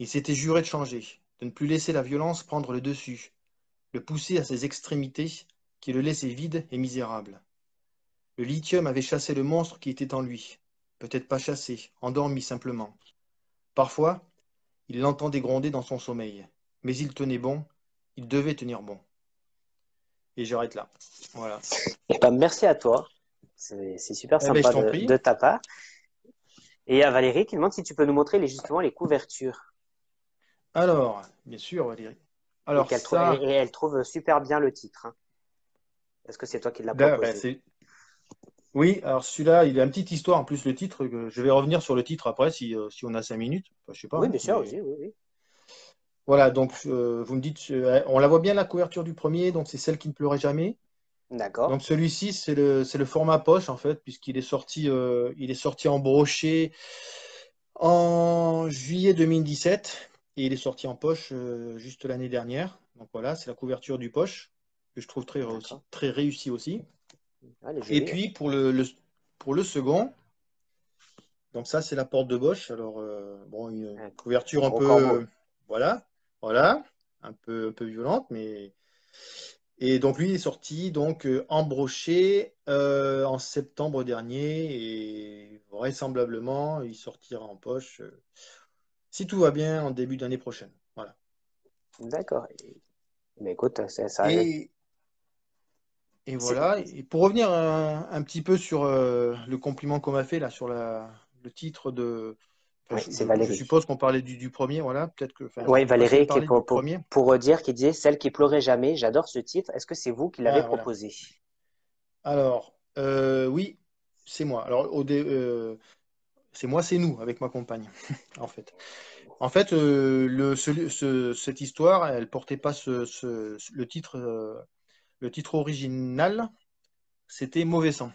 Speaker 2: Il s'était juré de changer, de ne plus laisser la violence prendre le dessus, le pousser à ses extrémités qui le laissaient vide et misérable. Le lithium avait chassé le monstre qui était en lui. Peut-être pas chassé, endormi simplement. Parfois, il l'entendait gronder dans son sommeil. Mais il tenait bon, il devait tenir bon. Et j'arrête là. Voilà.
Speaker 1: Eh ben, merci à toi. C'est super
Speaker 2: Eh ben, je
Speaker 1: sympa
Speaker 2: t'en prie.
Speaker 1: de ta part. Et à Valérie qui demande si tu peux nous montrer justement les couvertures
Speaker 2: Alors, bien sûr, Valérie. Alors
Speaker 1: et
Speaker 2: ça,
Speaker 1: elle trouve super bien le titre, hein. Est-ce que c'est toi qui l'as
Speaker 2: ben,
Speaker 1: proposé?
Speaker 2: oui, alors celui-là, il a une petite histoire en plus le titre. Je vais revenir sur le titre après si on a 5 minutes. Enfin, je sais pas,
Speaker 1: Oui,
Speaker 2: hein,
Speaker 1: bien sûr,
Speaker 2: mais
Speaker 1: aussi, oui, oui.
Speaker 2: voilà. Donc vous me dites, on la voit bien la couverture du premier, donc c'est celle qui ne pleurait jamais.
Speaker 1: D'accord,
Speaker 2: Donc celui-ci, c'est le format poche en fait, il est sorti en brochet en juillet 2017 et il est sorti en poche juste l'année dernière. Donc voilà, c'est la couverture du poche que je trouve
Speaker 1: d'accord.
Speaker 2: très réussi aussi.
Speaker 1: Ah, elle est
Speaker 2: Et
Speaker 1: jolie, hein.
Speaker 2: puis pour le second, donc ça c'est la porte de Bosch. Alors bon, une couverture
Speaker 1: Un
Speaker 2: un
Speaker 1: gros corbeau.
Speaker 2: peu, voilà, voilà, un peu violente, mais et donc lui il est sorti donc en brochet en septembre dernier et vraisemblablement il sortira en poche si tout va bien en début d'année prochaine. Voilà.
Speaker 1: D'accord. Mais écoute,
Speaker 2: Et, et
Speaker 1: c'est-
Speaker 2: voilà. Et pour revenir un petit peu sur le compliment qu'on m'a fait là sur le titre de. Enfin,
Speaker 1: oui, c'est
Speaker 2: je
Speaker 1: Valérie.
Speaker 2: suppose qu'on parlait du premier, voilà. Peut-être que. Enfin, je
Speaker 1: Oui,
Speaker 2: sais pas si elle
Speaker 1: Valérie, qui est
Speaker 2: parlait du premier.
Speaker 1: pour dire, qui disait celle qui pleurait jamais. J'adore ce titre. Est-ce que c'est vous qui l'avez
Speaker 2: Ah, voilà.
Speaker 1: proposé?
Speaker 2: Alors, oui, c'est moi. Alors, c'est moi, c'est nous, avec ma compagne, en fait. En fait, cette histoire, elle portait pas le titre original, c'était Mauvais sang.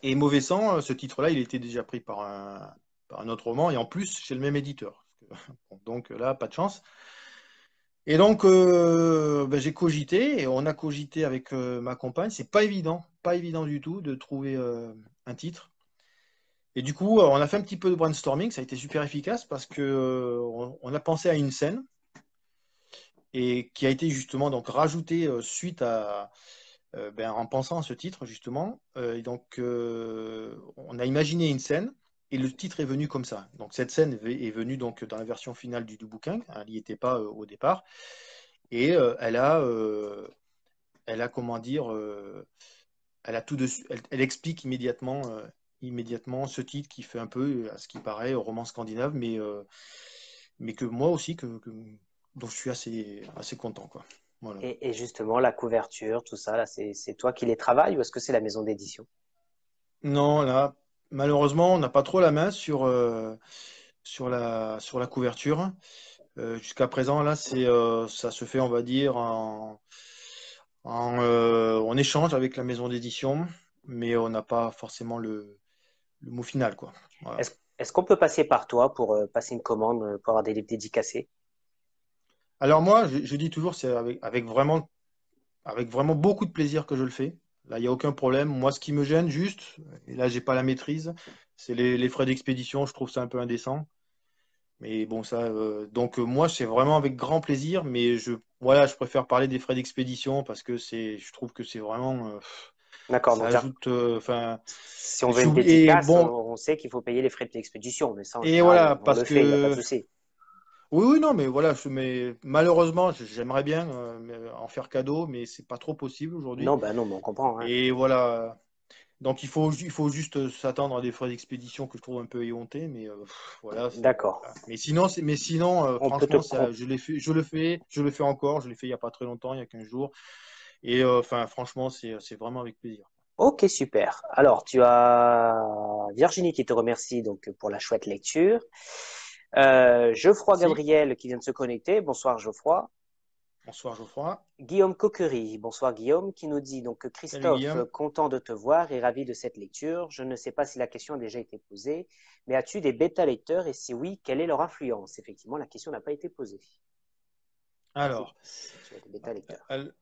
Speaker 2: Et Mauvais sang, ce titre-là, il était déjà pris par un autre roman, et en plus, chez le même éditeur. Bon, donc là, pas de chance. Et donc, ben, j'ai cogité, et on a cogité avec ma compagne. C'est pas évident du tout de trouver un titre. Et du coup, on a fait un petit peu de brainstorming, ça a été super efficace parce que on a pensé à une scène et qui a été justement donc rajoutée suite à ben, en pensant à ce titre justement. Et donc, on a imaginé une scène et le titre est venu comme ça. Donc cette scène est venue donc dans la version finale du bouquin, hein, elle n'y était pas au départ et elle a comment dire, elle a tout dessus, elle explique immédiatement ce titre qui fait un peu, à ce qui paraît, roman scandinave, mais que moi aussi, dont je suis assez content, quoi. Voilà.
Speaker 1: Et justement, la couverture, tout ça, là, c'est toi qui les travailles ou est-ce que c'est la maison d'édition?
Speaker 2: Non, là, malheureusement, on n'a pas trop la main sur la couverture. Jusqu'à présent, là, ça se fait, on va dire, en échange avec la maison d'édition, mais on n'a pas forcément le mot final, quoi. Voilà.
Speaker 1: Est-ce qu'on peut passer par toi pour passer une commande, pour avoir des livres dédicacés?
Speaker 2: Alors moi, je dis toujours, c'est avec vraiment beaucoup de plaisir que je le fais. Là, il n'y a aucun problème. Moi, ce qui me gêne juste, et là, j'ai pas la maîtrise, c'est les frais d'expédition. Je trouve ça un peu indécent. Mais bon, ça, donc moi, c'est vraiment avec grand plaisir. Mais voilà, je préfère parler des frais d'expédition parce que je trouve que c'est vraiment,
Speaker 1: D'accord,
Speaker 2: ça
Speaker 1: donc
Speaker 2: ajoute, enfin,
Speaker 1: si on veut une
Speaker 2: et
Speaker 1: dédicace,
Speaker 2: bon,
Speaker 1: on sait qu'il faut payer les frais d'expédition, mais ça, en
Speaker 2: et
Speaker 1: général,
Speaker 2: voilà,
Speaker 1: on
Speaker 2: parce
Speaker 1: le fait, il n'y a pas de
Speaker 2: que,
Speaker 1: souci.
Speaker 2: oui, oui, non, mais voilà, mais malheureusement, j'aimerais bien en faire cadeau, mais c'est pas trop possible aujourd'hui.
Speaker 1: Non, ben non, mais on comprend, hein.
Speaker 2: Et voilà. Donc il faut juste s'attendre à des frais d'expédition que je trouve un peu éhontés, mais voilà,
Speaker 1: D'accord.
Speaker 2: voilà. Mais sinon,
Speaker 1: On peut te...
Speaker 2: franchement, je le fais encore, je l'ai fait il y a pas très longtemps, il y a 15 jours, et enfin franchement, c'est vraiment avec plaisir.
Speaker 1: Ok, super. Alors, tu as Virginie qui te remercie donc pour la chouette lecture. Geoffroy
Speaker 2: Merci.
Speaker 1: Gabriel qui vient de se connecter. Bonsoir Geoffroy.
Speaker 2: Bonsoir Geoffroy.
Speaker 1: Guillaume Coquery, bonsoir Guillaume, qui nous dit donc
Speaker 2: Salut
Speaker 1: Christophe,
Speaker 2: Guillaume.
Speaker 1: content de te voir et ravi de cette lecture. Je ne sais pas si la question a déjà été posée, mais as-tu des bêta-lecteurs et si oui, quelle est leur influence? Effectivement, la question n'a pas été posée.
Speaker 2: Alors,
Speaker 1: Si tu as des bêta-lecteurs.
Speaker 2: al-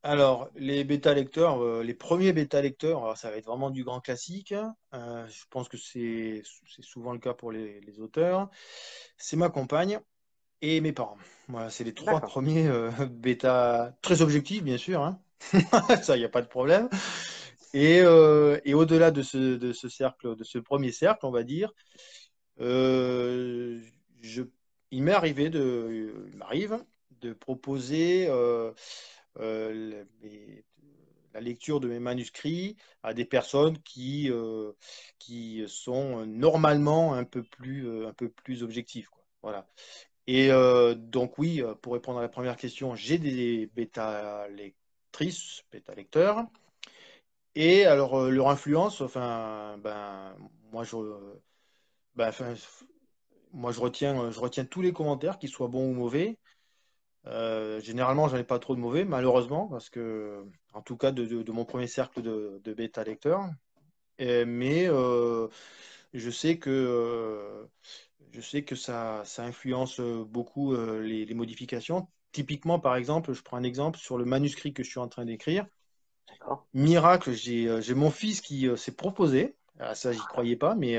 Speaker 2: alors, les bêta-lecteurs, les premiers bêta-lecteurs, alors, ça va être vraiment du grand classique. Je pense que c'est souvent le cas pour les auteurs. C'est ma compagne et mes parents. Voilà, c'est les trois
Speaker 1: D'accord.
Speaker 2: premiers bêta, très objectifs, bien sûr, hein. Ça, il n'y a pas de problème. Et au-delà de ce cercle, de ce premier cercle, on va dire, euh, je, il m'arrive de proposer la lecture de mes manuscrits à des personnes qui sont normalement un peu plus objectives, quoi. Voilà. Et donc oui, pour répondre à la première question, j'ai des bêta-lectrices, bêta-lecteurs. Et alors, leur influence, enfin, moi, je, ben, enfin, je retiens tous les commentaires, qu'ils soient bons ou mauvais. Généralement, j'en ai pas trop de mauvais, malheureusement, parce que, en tout cas, de mon premier cercle de bêta lecteurs. Mais je sais que ça influence beaucoup les modifications. Typiquement, par exemple, je prends un exemple sur le manuscrit que je suis en train d'écrire.
Speaker 1: D'accord.
Speaker 2: Miracle, j'ai mon fils qui s'est proposé. Ah, ça, j'y croyais pas, mais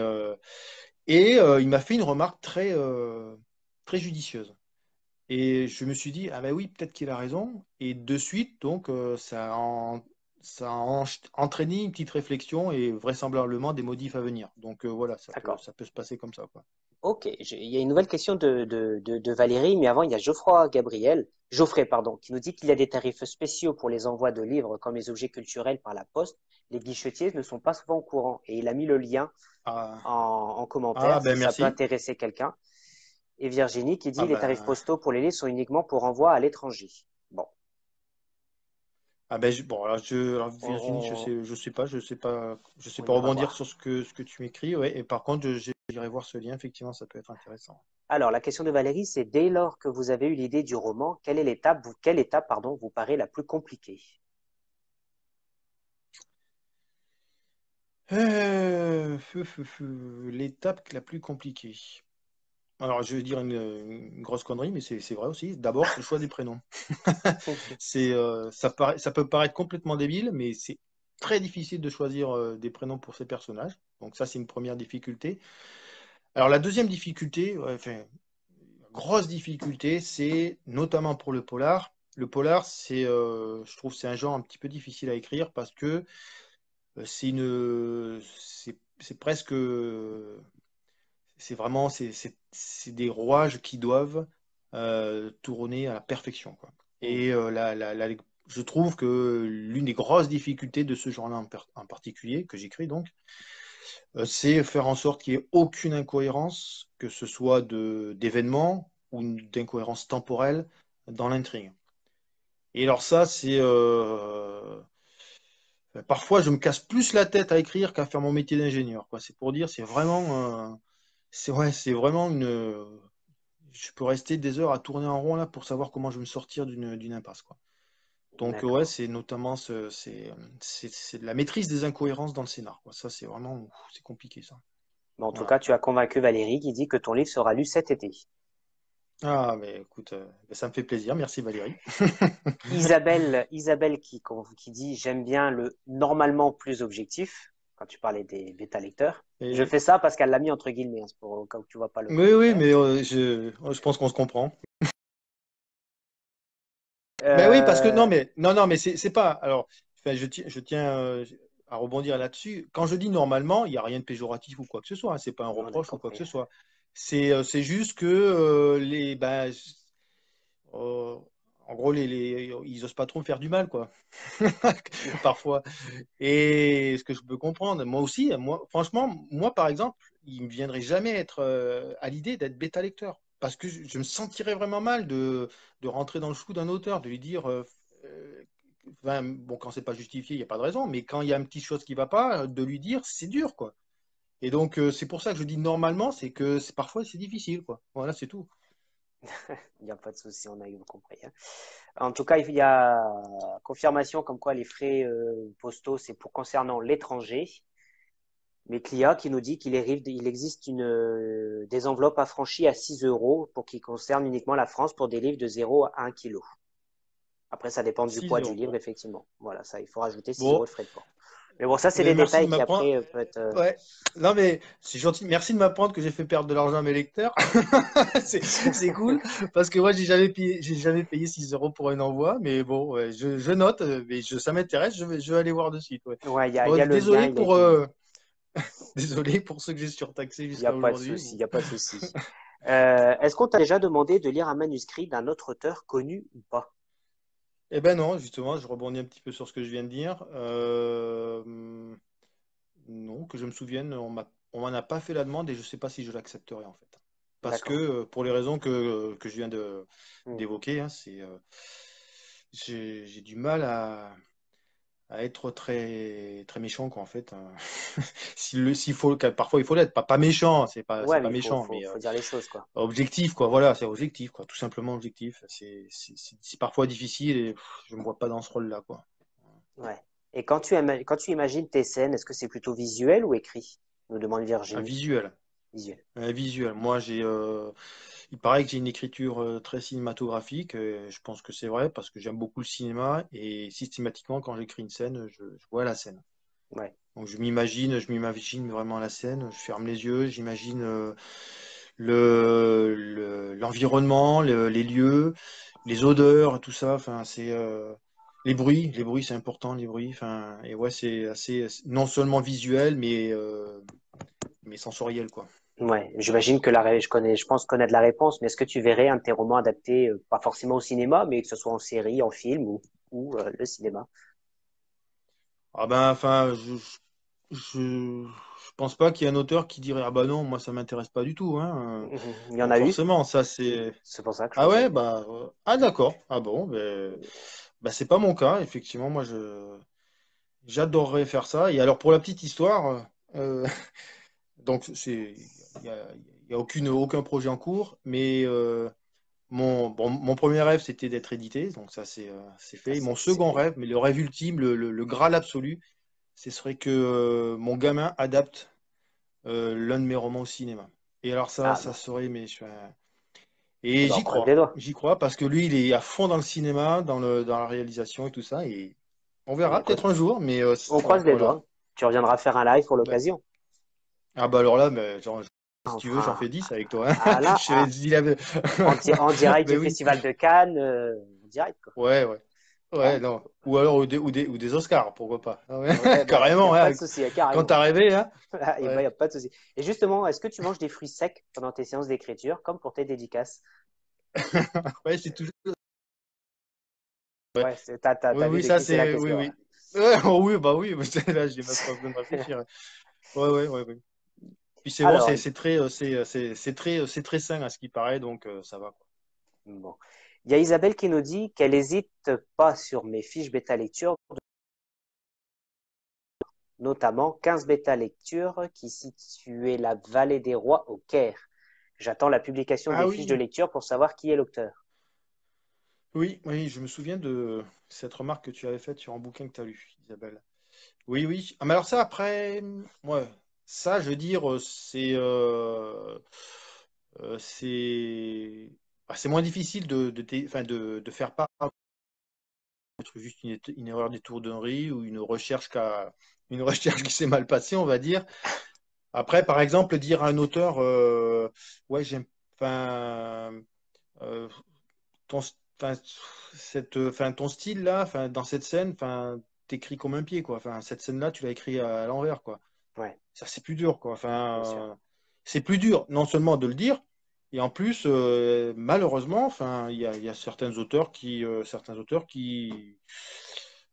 Speaker 2: il m'a fait une remarque très judicieuse. Et je me suis dit, ah ben oui, peut-être qu'il a raison. Et de suite, donc, ça a entraîné une petite réflexion et vraisemblablement des modifs à venir. Donc voilà,
Speaker 1: D'accord.
Speaker 2: ça peut se passer comme ça, quoi.
Speaker 1: Ok, il y a une nouvelle question de Valérie, mais avant, il y a Geoffrey, pardon, qui nous dit qu'il y a des tarifs spéciaux pour les envois de livres comme les objets culturels par la poste. Les guichetiers ne sont pas souvent au courant. Et il a mis le lien
Speaker 2: Ah,
Speaker 1: en
Speaker 2: ah
Speaker 1: commentaire si
Speaker 2: ben
Speaker 1: ça peut
Speaker 2: merci.
Speaker 1: intéresser quelqu'un. Et Virginie qui
Speaker 2: Ah
Speaker 1: dit les tarifs
Speaker 2: ben,
Speaker 1: postaux pour les livres sont uniquement pour envoi à l'étranger. Bon,
Speaker 2: bon, alors, Virginie,
Speaker 1: on,
Speaker 2: je sais
Speaker 1: on
Speaker 2: pas
Speaker 1: ira
Speaker 2: rebondir
Speaker 1: voir.
Speaker 2: sur ce que tu m'écris, ouais. Et par contre, j'irai voir ce lien, effectivement, ça peut être intéressant.
Speaker 1: Alors, la question de Valérie, c'est dès lors que vous avez eu l'idée du roman, quelle étape, pardon, vous paraît la plus compliquée?
Speaker 2: L'étape la plus compliquée. Alors, je vais dire une grosse connerie, mais c'est vrai aussi. D'abord, c'est le choix des prénoms. Ça peut paraître complètement débile, mais c'est très difficile de choisir des prénoms pour ces personnages. Donc ça, c'est une première difficulté. Alors, la deuxième difficulté, ouais, enfin, grosse difficulté, c'est notamment pour le polar. Le polar, je trouve, c'est un genre un petit peu difficile à écrire parce que c'est presque, c'est vraiment, c'est des rouages qui doivent tourner à la perfection, quoi.
Speaker 1: Hmm,
Speaker 2: Et je trouve que l'une des grosses difficultés de ce genre-là en particulier, que j'écris donc, c'est faire en sorte qu'il n'y ait aucune incohérence, que ce soit d'événements ou d'incohérence temporelle dans l'intrigue. Et alors ça, parfois, je me casse plus la tête à écrire qu'à faire mon métier d'ingénieur, quoi. C'est pour dire, c'est vraiment je peux rester des heures à tourner en rond là pour savoir comment je vais me sortir d'une impasse, quoi. Donc ouais,
Speaker 1: d'accord.
Speaker 2: c'est notamment c'est de la maîtrise des incohérences dans le scénar, quoi. Ça, c'est compliqué, ça.
Speaker 1: Mais en tout
Speaker 2: Voilà.
Speaker 1: cas, tu as convaincu Valérie qui dit que ton livre sera lu cet été.
Speaker 2: Ah, mais écoute, ça me fait plaisir. Merci Valérie.
Speaker 1: Isabelle qui dit j'aime bien le normalement plus objectif, quand tu parlais des bêta lecteurs. Je
Speaker 2: Et-
Speaker 1: fais ça parce qu'elle l'a mis entre guillemets, hein, c'est pour au cas où tu vois pas le
Speaker 2: Oui, oui,
Speaker 1: commentaire.
Speaker 2: mais je pense qu'on se comprend. Mais oui, parce que
Speaker 1: Euh,
Speaker 2: non, mais c'est pas. Alors, enfin, je tiens à rebondir là-dessus. Quand je dis normalement, il n'y a rien de péjoratif ou quoi que ce soit, hein. C'est pas un
Speaker 1: on a
Speaker 2: reproche ou quoi que
Speaker 1: compris.
Speaker 2: ce soit. C'est juste que euh, en gros, ils osent pas trop me faire du mal, quoi. Parfois. Et ce que je peux comprendre, moi aussi, franchement, moi par exemple, il me viendrait jamais être à l'idée d'être bêta lecteur. Parce que je me sentirais vraiment mal de rentrer dans le chou d'un auteur, de lui dire, enfin, bon, quand c'est pas justifié, il n'y a pas de raison, mais quand il y a une petite chose qui va pas, de lui dire, c'est dur, quoi. Et donc, c'est pour ça que je dis normalement, c'est que parfois c'est difficile, quoi. Voilà, c'est tout.
Speaker 1: Il n'y a pas de souci, on a eu compris, hein. En tout cas, il y a confirmation comme quoi les frais postaux, c'est pour concernant l'étranger. Mais Clia qui nous dit il existe des enveloppes affranchies à 6 euros pour qui concernent uniquement la France pour des livres de 0 à 1 kilo. Après, ça dépend du
Speaker 2: 6
Speaker 1: poids du
Speaker 2: euros.
Speaker 1: livre, effectivement. Voilà, ça, il faut rajouter 6 euros
Speaker 2: Bon,
Speaker 1: de frais de port. Mais bon, ça, c'est des
Speaker 2: mais merci de
Speaker 1: détails qui
Speaker 2: m'apprendre.
Speaker 1: après peut être.
Speaker 2: Ouais. Non, mais c'est gentil. Merci de m'apprendre que j'ai fait perdre de l'argent à mes lecteurs. C'est cool. Parce que moi, j'ai jamais payé 6 euros pour un envoi. Mais bon, ouais, je note. Mais ça m'intéresse. Je vais aller voir de suite. Ouais.
Speaker 1: Ouais,
Speaker 2: Bon,
Speaker 1: il y a le lien, il a été mis.
Speaker 2: désolé pour ceux que j'ai surtaxés
Speaker 1: Il n'y a
Speaker 2: jusqu'à
Speaker 1: pas de
Speaker 2: aujourd'hui.
Speaker 1: souci, il
Speaker 2: Bon.
Speaker 1: n'y a pas de souci. Est-ce qu'on t'a déjà demandé de lire un manuscrit d'un autre auteur connu ou pas?
Speaker 2: Eh ben non, justement, je rebondis un petit peu sur ce que je viens de dire. Non, que je me souvienne, on m'en a pas fait la demande et je ne sais pas si je l'accepterai en fait. Parce que,
Speaker 1: D'accord.
Speaker 2: pour les raisons que je viens
Speaker 1: Hmm.
Speaker 2: d'évoquer, hein, j'ai du mal à être très, très méchant, quoi, en fait, hein. S'il faut, parfois il faut l'être, pas méchant, c'est
Speaker 1: Ouais,
Speaker 2: pas
Speaker 1: mais
Speaker 2: méchant, mais
Speaker 1: faut dire les choses, quoi.
Speaker 2: objectif, quoi, voilà, c'est objectif, quoi, tout simplement objectif. C'est parfois difficile et je ne me vois pas dans ce rôle-là, quoi.
Speaker 1: Ouais. Et quand tu imagines tes scènes, est-ce que c'est plutôt visuel ou écrit? Nous demande
Speaker 2: Un
Speaker 1: Virginie.
Speaker 2: visuel.
Speaker 1: Visuel.
Speaker 2: Un visuel. Moi, il paraît que j'ai une écriture très cinématographique. Je pense que c'est vrai parce que j'aime beaucoup le cinéma et systématiquement, quand j'écris une scène, je vois la scène.
Speaker 1: Ouais.
Speaker 2: Donc, je m'imagine vraiment la scène. Je ferme les yeux, j'imagine l'environnement, les lieux, les odeurs, tout ça. Enfin, les bruits, c'est important, les bruits. Enfin, et ouais, c'est assez, non seulement visuel, mais sensoriel, quoi.
Speaker 1: Ouais. J'imagine que je pense connaître la réponse, mais est-ce que tu verrais un de tes romans adapté, pas forcément au cinéma, mais que ce soit en série, en film ou le cinéma?
Speaker 2: Ah ben, enfin, je pense pas qu'il y ait un auteur qui dirait ah bah non, moi ça m'intéresse pas du tout, hein.
Speaker 1: Mhm. Il y en
Speaker 2: Donc
Speaker 1: a eu.
Speaker 2: forcément, ça c'est.
Speaker 1: C'est pour ça que je
Speaker 2: Ah
Speaker 1: posais la
Speaker 2: ouais,
Speaker 1: question.
Speaker 2: bah ah d'accord. Ah bon, ben bah, c'est pas mon cas, effectivement. Moi je j'adorerais faire ça. Et alors pour la petite histoire, euh, donc il y a aucun projet en cours, mais mon premier rêve c'était d'être édité, donc ça c'est
Speaker 1: Ça,
Speaker 2: fait. Et mon
Speaker 1: c'est
Speaker 2: second
Speaker 1: fait.
Speaker 2: rêve, mais le rêve ultime, le graal absolu, ce serait que mon gamin adapte l'un de mes romans au cinéma. Et alors
Speaker 1: Ah
Speaker 2: ça
Speaker 1: bah,
Speaker 2: serait, mais
Speaker 1: eh
Speaker 2: et
Speaker 1: ben, on croise les doigts.
Speaker 2: j'y crois parce que lui, il est à fond dans le cinéma, dans la réalisation et tout ça, et on
Speaker 1: Eh ben,
Speaker 2: verra
Speaker 1: écoute,
Speaker 2: peut-être un jour, mais
Speaker 1: on
Speaker 2: ouais,
Speaker 1: croise les
Speaker 2: voilà.
Speaker 1: doigts. Tu reviendras faire un live pour
Speaker 2: Ben,
Speaker 1: l'occasion.
Speaker 2: ah bah alors là, ben, genre, si
Speaker 1: On
Speaker 2: tu veux, j'en
Speaker 1: fera
Speaker 2: fais 10 avec toi, hein.
Speaker 1: ah, là,
Speaker 2: Je vais te dire,
Speaker 1: en direct du
Speaker 2: ben oui,
Speaker 1: Festival de Cannes, en direct, quoi.
Speaker 2: ouais, ouais,
Speaker 1: Ouais,
Speaker 2: ouais, non. Ou alors ou des Oscars, pourquoi pas. Ah ouais,
Speaker 1: ouais, bah, il n'y a
Speaker 2: carrément,
Speaker 1: pas
Speaker 2: hein.
Speaker 1: de souci,
Speaker 2: Quand
Speaker 1: carrément.
Speaker 2: t'as rêvé, hein.
Speaker 1: Et ben, il
Speaker 2: Ouais.
Speaker 1: n'y a pas de souci. Et justement, est-ce que tu manges des fruits secs pendant tes séances d'écriture, comme pour tes dédicaces?
Speaker 2: Ouais, c'est toujours.
Speaker 1: Ouais,
Speaker 2: Oui,
Speaker 1: t'as vu
Speaker 2: oui,
Speaker 1: de
Speaker 2: ça
Speaker 1: qui c'est la
Speaker 2: c'est. Oui,
Speaker 1: question, ouais.
Speaker 2: oui. Ouais, oh, oui, bah oui, là, j'ai même pas besoin de réfléchir. Ouais, ouais, ouais, ouais. Puis c'est bon,
Speaker 1: Alors,
Speaker 2: c'est très, c'est très sain à ce qui paraît, donc ça va, quoi.
Speaker 1: bon. Il y a Isabelle qui nous dit qu'elle n'hésite pas sur mes fiches bêta lecture, notamment 15 bêta lecture qui situait la vallée des rois au Caire. J'attends la publication
Speaker 2: Ah
Speaker 1: des fiches de
Speaker 2: oui,
Speaker 1: lecture pour savoir qui est l'auteur.
Speaker 2: oui, oui, je me souviens de cette remarque que tu avais faite sur un bouquin que tu as lu, Isabelle. Oui, oui. Ah, mais alors ça, après, ouais, ça, je veux dire, c'est c'est moins difficile enfin, de faire part d'être juste une erreur d'étourderie ou une recherche qui s'est mal passée, on va dire. Après, par exemple, dire à un auteur, ouais, j'aime, enfin, euh, ton, enfin, enfin, ton style là, enfin, dans cette scène, enfin, t'écris comme un pied, quoi. Enfin, cette scène-là, tu l'as écrit à l'envers, quoi.
Speaker 1: Ouais,
Speaker 2: Ça, c'est plus dur, quoi.
Speaker 1: bien sûr.
Speaker 2: Enfin, c'est plus dur, non seulement de le dire, et en plus, malheureusement, enfin, il y a certains auteurs qui,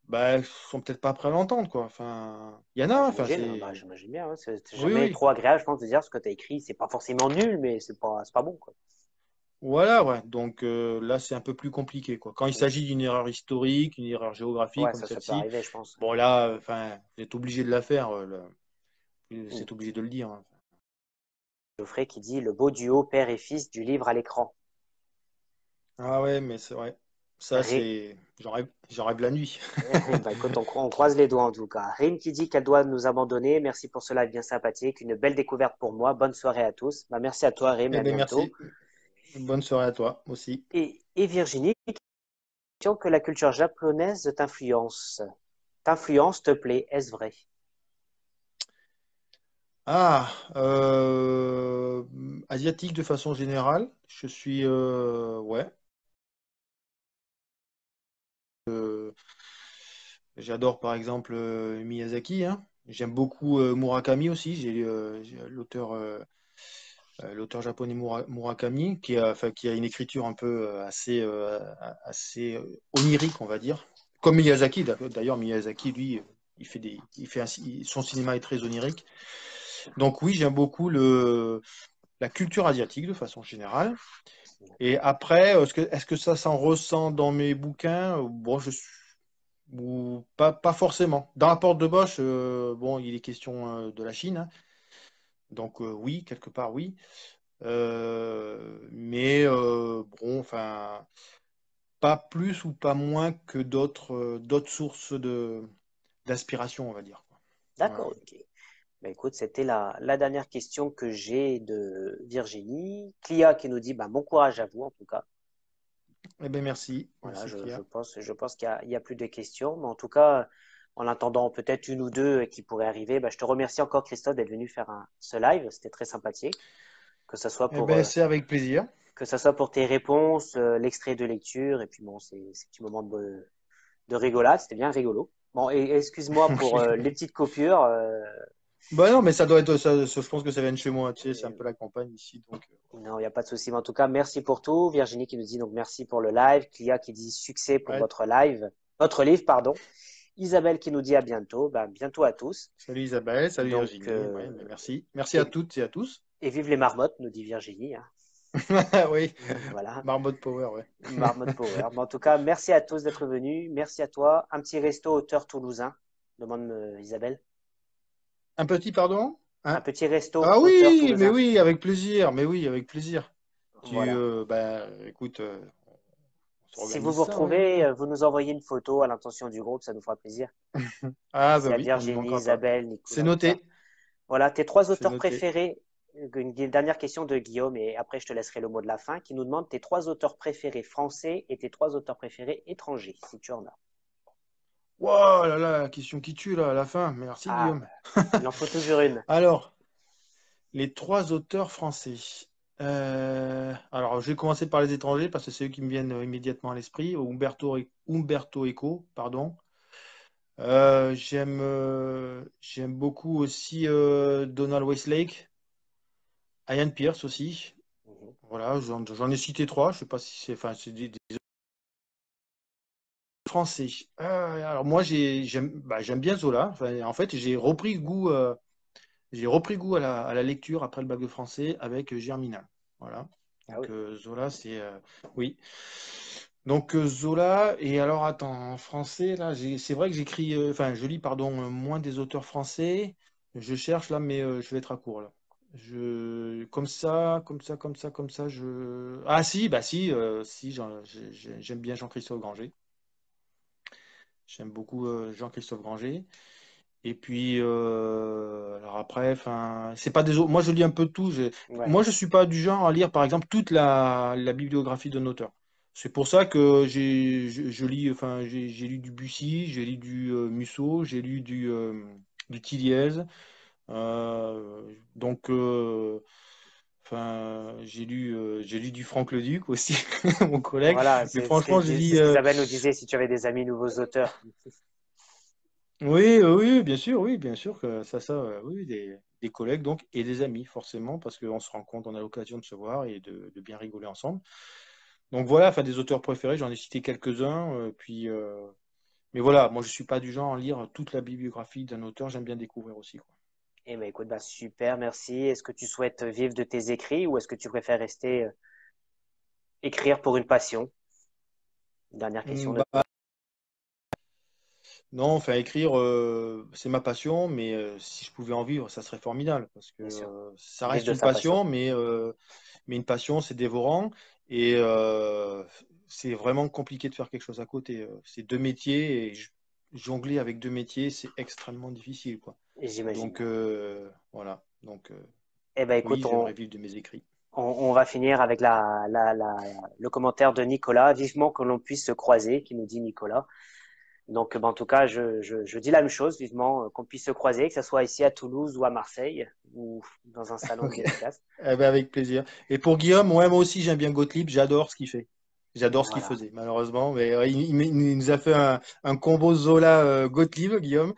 Speaker 2: bah, sont peut-être pas prêts à l'entendre, quoi. Enfin, il y en a,
Speaker 1: Bah,
Speaker 2: enfin,
Speaker 1: bah,
Speaker 2: c'est,
Speaker 1: j'imagine bien, hein. C'est
Speaker 2: oui,
Speaker 1: jamais
Speaker 2: oui.
Speaker 1: trop agréable, je pense, de dire ce que tu as écrit. C'est pas forcément nul, mais c'est pas bon, quoi.
Speaker 2: Voilà, ouais. Donc là, c'est un peu plus compliqué, quoi. Quand il
Speaker 1: Mm.
Speaker 2: s'agit d'une erreur historique, une erreur géographique
Speaker 1: Ouais,
Speaker 2: comme
Speaker 1: ça peut
Speaker 2: celle-ci,
Speaker 1: arriver, je pense.
Speaker 2: bon là, enfin, vous êtes obligé de la faire,
Speaker 1: Mm.
Speaker 2: c'est obligé de le dire, hein.
Speaker 1: Geoffrey qui dit le beau duo père et fils du livre à l'écran.
Speaker 2: Ah ouais, mais c'est vrai. Ça,
Speaker 1: Ré-
Speaker 2: c'est. J'en rêve la nuit.
Speaker 1: Bah, écoute, on croise les doigts en tout cas. Rim qui dit qu'elle doit nous abandonner. Merci pour cela, bien sympathique. Une belle découverte pour moi. Bonne soirée à tous. Bah, merci à toi, Rim, et
Speaker 2: Eh
Speaker 1: à
Speaker 2: bien,
Speaker 1: bientôt.
Speaker 2: merci. Bonne soirée à toi aussi.
Speaker 1: Et Virginie, question que la culture japonaise t'influence. T'influence, te plaît, est-ce vrai?
Speaker 2: Ah, asiatique de façon générale. Je suis. Ouais. J'adore par exemple Miyazaki, hein. J'aime beaucoup Murakami aussi. J'ai l'auteur japonais Murakami enfin, qui a une écriture un peu assez onirique, on va dire. Comme Miyazaki, d'ailleurs Miyazaki, lui, son cinéma est très onirique. Donc oui, j'aime beaucoup la culture asiatique de façon générale. Et
Speaker 1: D'accord.
Speaker 2: après, est-ce que ça s'en ressent dans mes bouquins? Bon, ou pas forcément. Dans la porte de Bosch, bon, il est question de la Chine, hein. Donc oui, quelque part oui. Mais bon, enfin, pas plus ou pas moins que d'autres sources d'inspiration, on va dire, quoi. Voilà.
Speaker 1: D'accord, ok. Bah, écoute, c'était la dernière question que j'ai de Virginie. Clia qui nous dit bah, bon courage à vous en tout cas.
Speaker 2: Eh bien, merci.
Speaker 1: Voilà,
Speaker 2: Merci, Cléa.
Speaker 1: je pense qu'il y a plus de questions. Mais en tout cas, en attendant peut-être une ou deux qui pourraient arriver, bah, je te remercie encore Christophe d'être venu faire ce live. C'était très sympathique. Que ce soit
Speaker 2: Eh bien, c'est avec plaisir.
Speaker 1: que ça soit pour tes réponses, l'extrait de lecture, et puis bon, c'est ces petits moments de rigolade, c'était bien rigolo. Bon, et excuse-moi pour les petites coupures.
Speaker 2: Bah non, mais ça doit être je pense que ça vient de chez moi, tu sais, c'est un peu la campagne ici, donc.
Speaker 1: Non, il n'y a pas de souci. Mais en tout cas, merci pour tout. Virginie qui nous dit donc merci pour le live. Clia qui dit succès pour
Speaker 2: Ouais.
Speaker 1: votre live, votre livre, pardon. Isabelle qui nous dit à bientôt. Ben, bientôt à tous.
Speaker 2: Salut Isabelle, salut
Speaker 1: Donc,
Speaker 2: Virginie. Ouais, mais merci. Merci à
Speaker 1: et,
Speaker 2: toutes et à tous.
Speaker 1: et vive les marmottes, nous dit Virginie, hein.
Speaker 2: Oui,
Speaker 1: Voilà,
Speaker 2: Marmot Power, ouais.
Speaker 1: marmotte power. Mais en tout cas, merci à tous d'être venus. Merci à toi. Un petit resto auteur toulousain, demande Isabelle.
Speaker 2: Un petit pardon?
Speaker 1: Un
Speaker 2: Hein?
Speaker 1: petit resto
Speaker 2: Ah
Speaker 1: auteur
Speaker 2: oui, mais
Speaker 1: toulousain.
Speaker 2: oui, avec plaisir. Mais oui, avec plaisir.
Speaker 1: Voilà.
Speaker 2: Bah, écoute, on
Speaker 1: Si vous
Speaker 2: s'organise
Speaker 1: vous
Speaker 2: ça, oui, oui,
Speaker 1: retrouvez,
Speaker 2: oui.
Speaker 1: vous nous envoyez une photo à l'intention du groupe, ça nous fera plaisir.
Speaker 2: Ah bah
Speaker 1: S'il y a
Speaker 2: oui, on n'y
Speaker 1: Virginie,
Speaker 2: manquera pas.
Speaker 1: Isabelle,
Speaker 2: C'est
Speaker 1: Nicolas, tout ça.
Speaker 2: noté,
Speaker 1: Voilà, tes trois
Speaker 2: c'est
Speaker 1: auteurs
Speaker 2: noté.
Speaker 1: préférés. Une dernière question de Guillaume et après je te laisserai le mot de la fin, qui nous demande tes trois auteurs préférés français et tes trois auteurs préférés étrangers, si tu en as.
Speaker 2: Wow, là là, la question qui tue là à la fin. Merci
Speaker 1: Ah,
Speaker 2: Guillaume.
Speaker 1: bah, il en faut toujours une.
Speaker 2: Alors, les trois auteurs français. Alors, je vais commencer par les étrangers parce que c'est eux qui me viennent immédiatement à l'esprit. Umberto Eco, pardon. J'aime beaucoup aussi Donald Westlake, Ian Pierce aussi.
Speaker 1: Mhm.
Speaker 2: Voilà, j'en ai cité trois. Je sais pas si c'est, enfin, c'est des Français. Alors moi, j'aime bien Zola. Enfin, en fait, j'ai repris goût à la lecture après le bac de français avec Germinal. Voilà.
Speaker 1: Ah
Speaker 2: Donc
Speaker 1: oui.
Speaker 2: Zola, oui. Donc Zola, et alors attends, en français, là, c'est vrai que enfin, je lis, pardon, moins des auteurs français. Je cherche là, mais je vais être à court là. Comme ça, Ah si, bah si, si, j'aime bien Jean-Christophe Granger. J'aime beaucoup Jean-Christophe Granger. Et puis, alors après, enfin, c'est pas des autres. Moi, je lis un peu de tout.
Speaker 1: Ouais.
Speaker 2: Moi, je suis pas du genre à lire, par exemple, toute la bibliographie d'un auteur. C'est pour ça que je lis, enfin, j'ai lu du Bussy, j'ai lu du Musso, j'ai lu du Tilliez. Donc, enfin, j'ai lu du Franck Leduc aussi, mon collègue.
Speaker 1: Voilà,
Speaker 2: Mais franchement, je
Speaker 1: c'est
Speaker 2: lis.
Speaker 1: ce qu'Isabelle nous disait si tu avais des amis nouveaux auteurs.
Speaker 2: Oui, oui, oui, bien sûr que oui, des collègues donc et des amis forcément parce qu'on se rencontre, on a l'occasion de se voir et de bien rigoler ensemble. Donc voilà, enfin des auteurs préférés, j'en ai cité quelques-uns, mais voilà, moi je suis pas du genre à lire toute la bibliographie d'un auteur, j'aime bien découvrir aussi, quoi.
Speaker 1: Eh ben écoute, bah, super, merci. Est-ce que tu souhaites vivre de tes écrits ou est-ce que tu préfères rester écrire pour une passion? Dernière question de
Speaker 2: Bah, Non, enfin, écrire, c'est ma passion, mais si je pouvais en vivre, ça serait formidable, parce que
Speaker 1: bien sûr.
Speaker 2: ça
Speaker 1: Vivre
Speaker 2: reste
Speaker 1: de
Speaker 2: une
Speaker 1: sa passion.
Speaker 2: passion, mais une passion, c'est dévorant, et c'est vraiment compliqué de faire quelque chose à côté. C'est deux métiers, et jongler avec deux métiers, c'est extrêmement difficile, quoi.
Speaker 1: J'imagine.
Speaker 2: Donc, voilà. Donc,
Speaker 1: Eh ben,
Speaker 2: oui,
Speaker 1: écoute,
Speaker 2: j'aimerais vivre de mes écrits.
Speaker 1: on va finir avec le commentaire de Nicolas. Vivement que l'on puisse se croiser, qui nous dit Nicolas. Donc, ben, en tout cas, je dis la même chose, vivement qu'on puisse se croiser, que ce soit ici à Toulouse ou à Marseille, ou dans un salon de
Speaker 2: Ok.
Speaker 1: dédicace.
Speaker 2: Eh ben, avec plaisir. Et pour Guillaume, ouais, moi aussi, j'aime bien Gottlieb, j'adore ce qu'il fait. J'adore ce qu'il
Speaker 1: Voilà.
Speaker 2: faisait, malheureusement. Mais il nous a fait un combo Zola Gottlieb, Guillaume.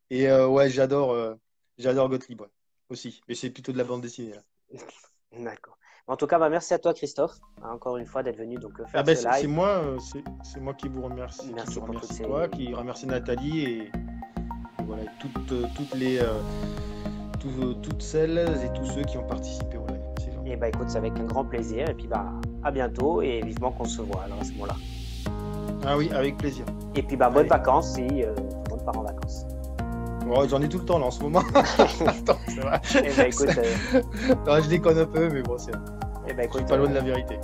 Speaker 2: Et ouais, j'adore Gottlieb, ouais, aussi. Mais c'est plutôt de la bande dessinée, là.
Speaker 1: D'accord. En tout cas, ben, merci à toi, Christophe, hein, encore une fois, d'être venu donc
Speaker 2: Eh
Speaker 1: faire
Speaker 2: ben,
Speaker 1: ce
Speaker 2: c'est
Speaker 1: live.
Speaker 2: moi, c'est moi qui vous remercie, qui te
Speaker 1: Merci pour toutes
Speaker 2: remercie toi,
Speaker 1: ces.
Speaker 2: qui remercie Nathalie et voilà, toutes celles et tous ceux qui ont participé au live. C'est gentil.
Speaker 1: Et bah écoute, c'est avec un grand plaisir. Et puis bah à bientôt et vivement qu'on se voit alors à ce moment-là.
Speaker 2: Ah oui, avec plaisir.
Speaker 1: Et puis bah bonnes
Speaker 2: Allez.
Speaker 1: vacances si tout le monde part en vacances.
Speaker 2: Oh, j'en ai tout le temps là en ce moment. Attends, c'est vrai.
Speaker 1: Et bah écoute,
Speaker 2: Non, je déconne un peu, mais bon,
Speaker 1: et bah
Speaker 2: je suis
Speaker 1: écoute,
Speaker 2: pas loin de la vérité.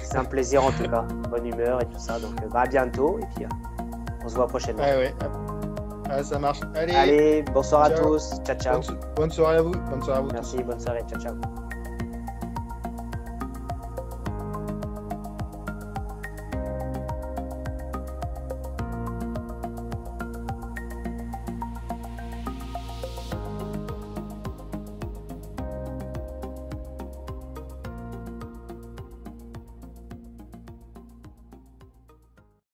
Speaker 1: c'est un plaisir en tout cas, bonne humeur et tout ça. Donc bah à bientôt et puis on se voit prochainement.
Speaker 2: Ouais, ouais. Ah, ça marche. Allez,
Speaker 1: Allez, bonsoir à
Speaker 2: ciao.
Speaker 1: tous, ciao ciao.
Speaker 2: Bonne soirée à vous. Bonne soirée à vous tous.
Speaker 1: Merci, bonne soirée, ciao ciao.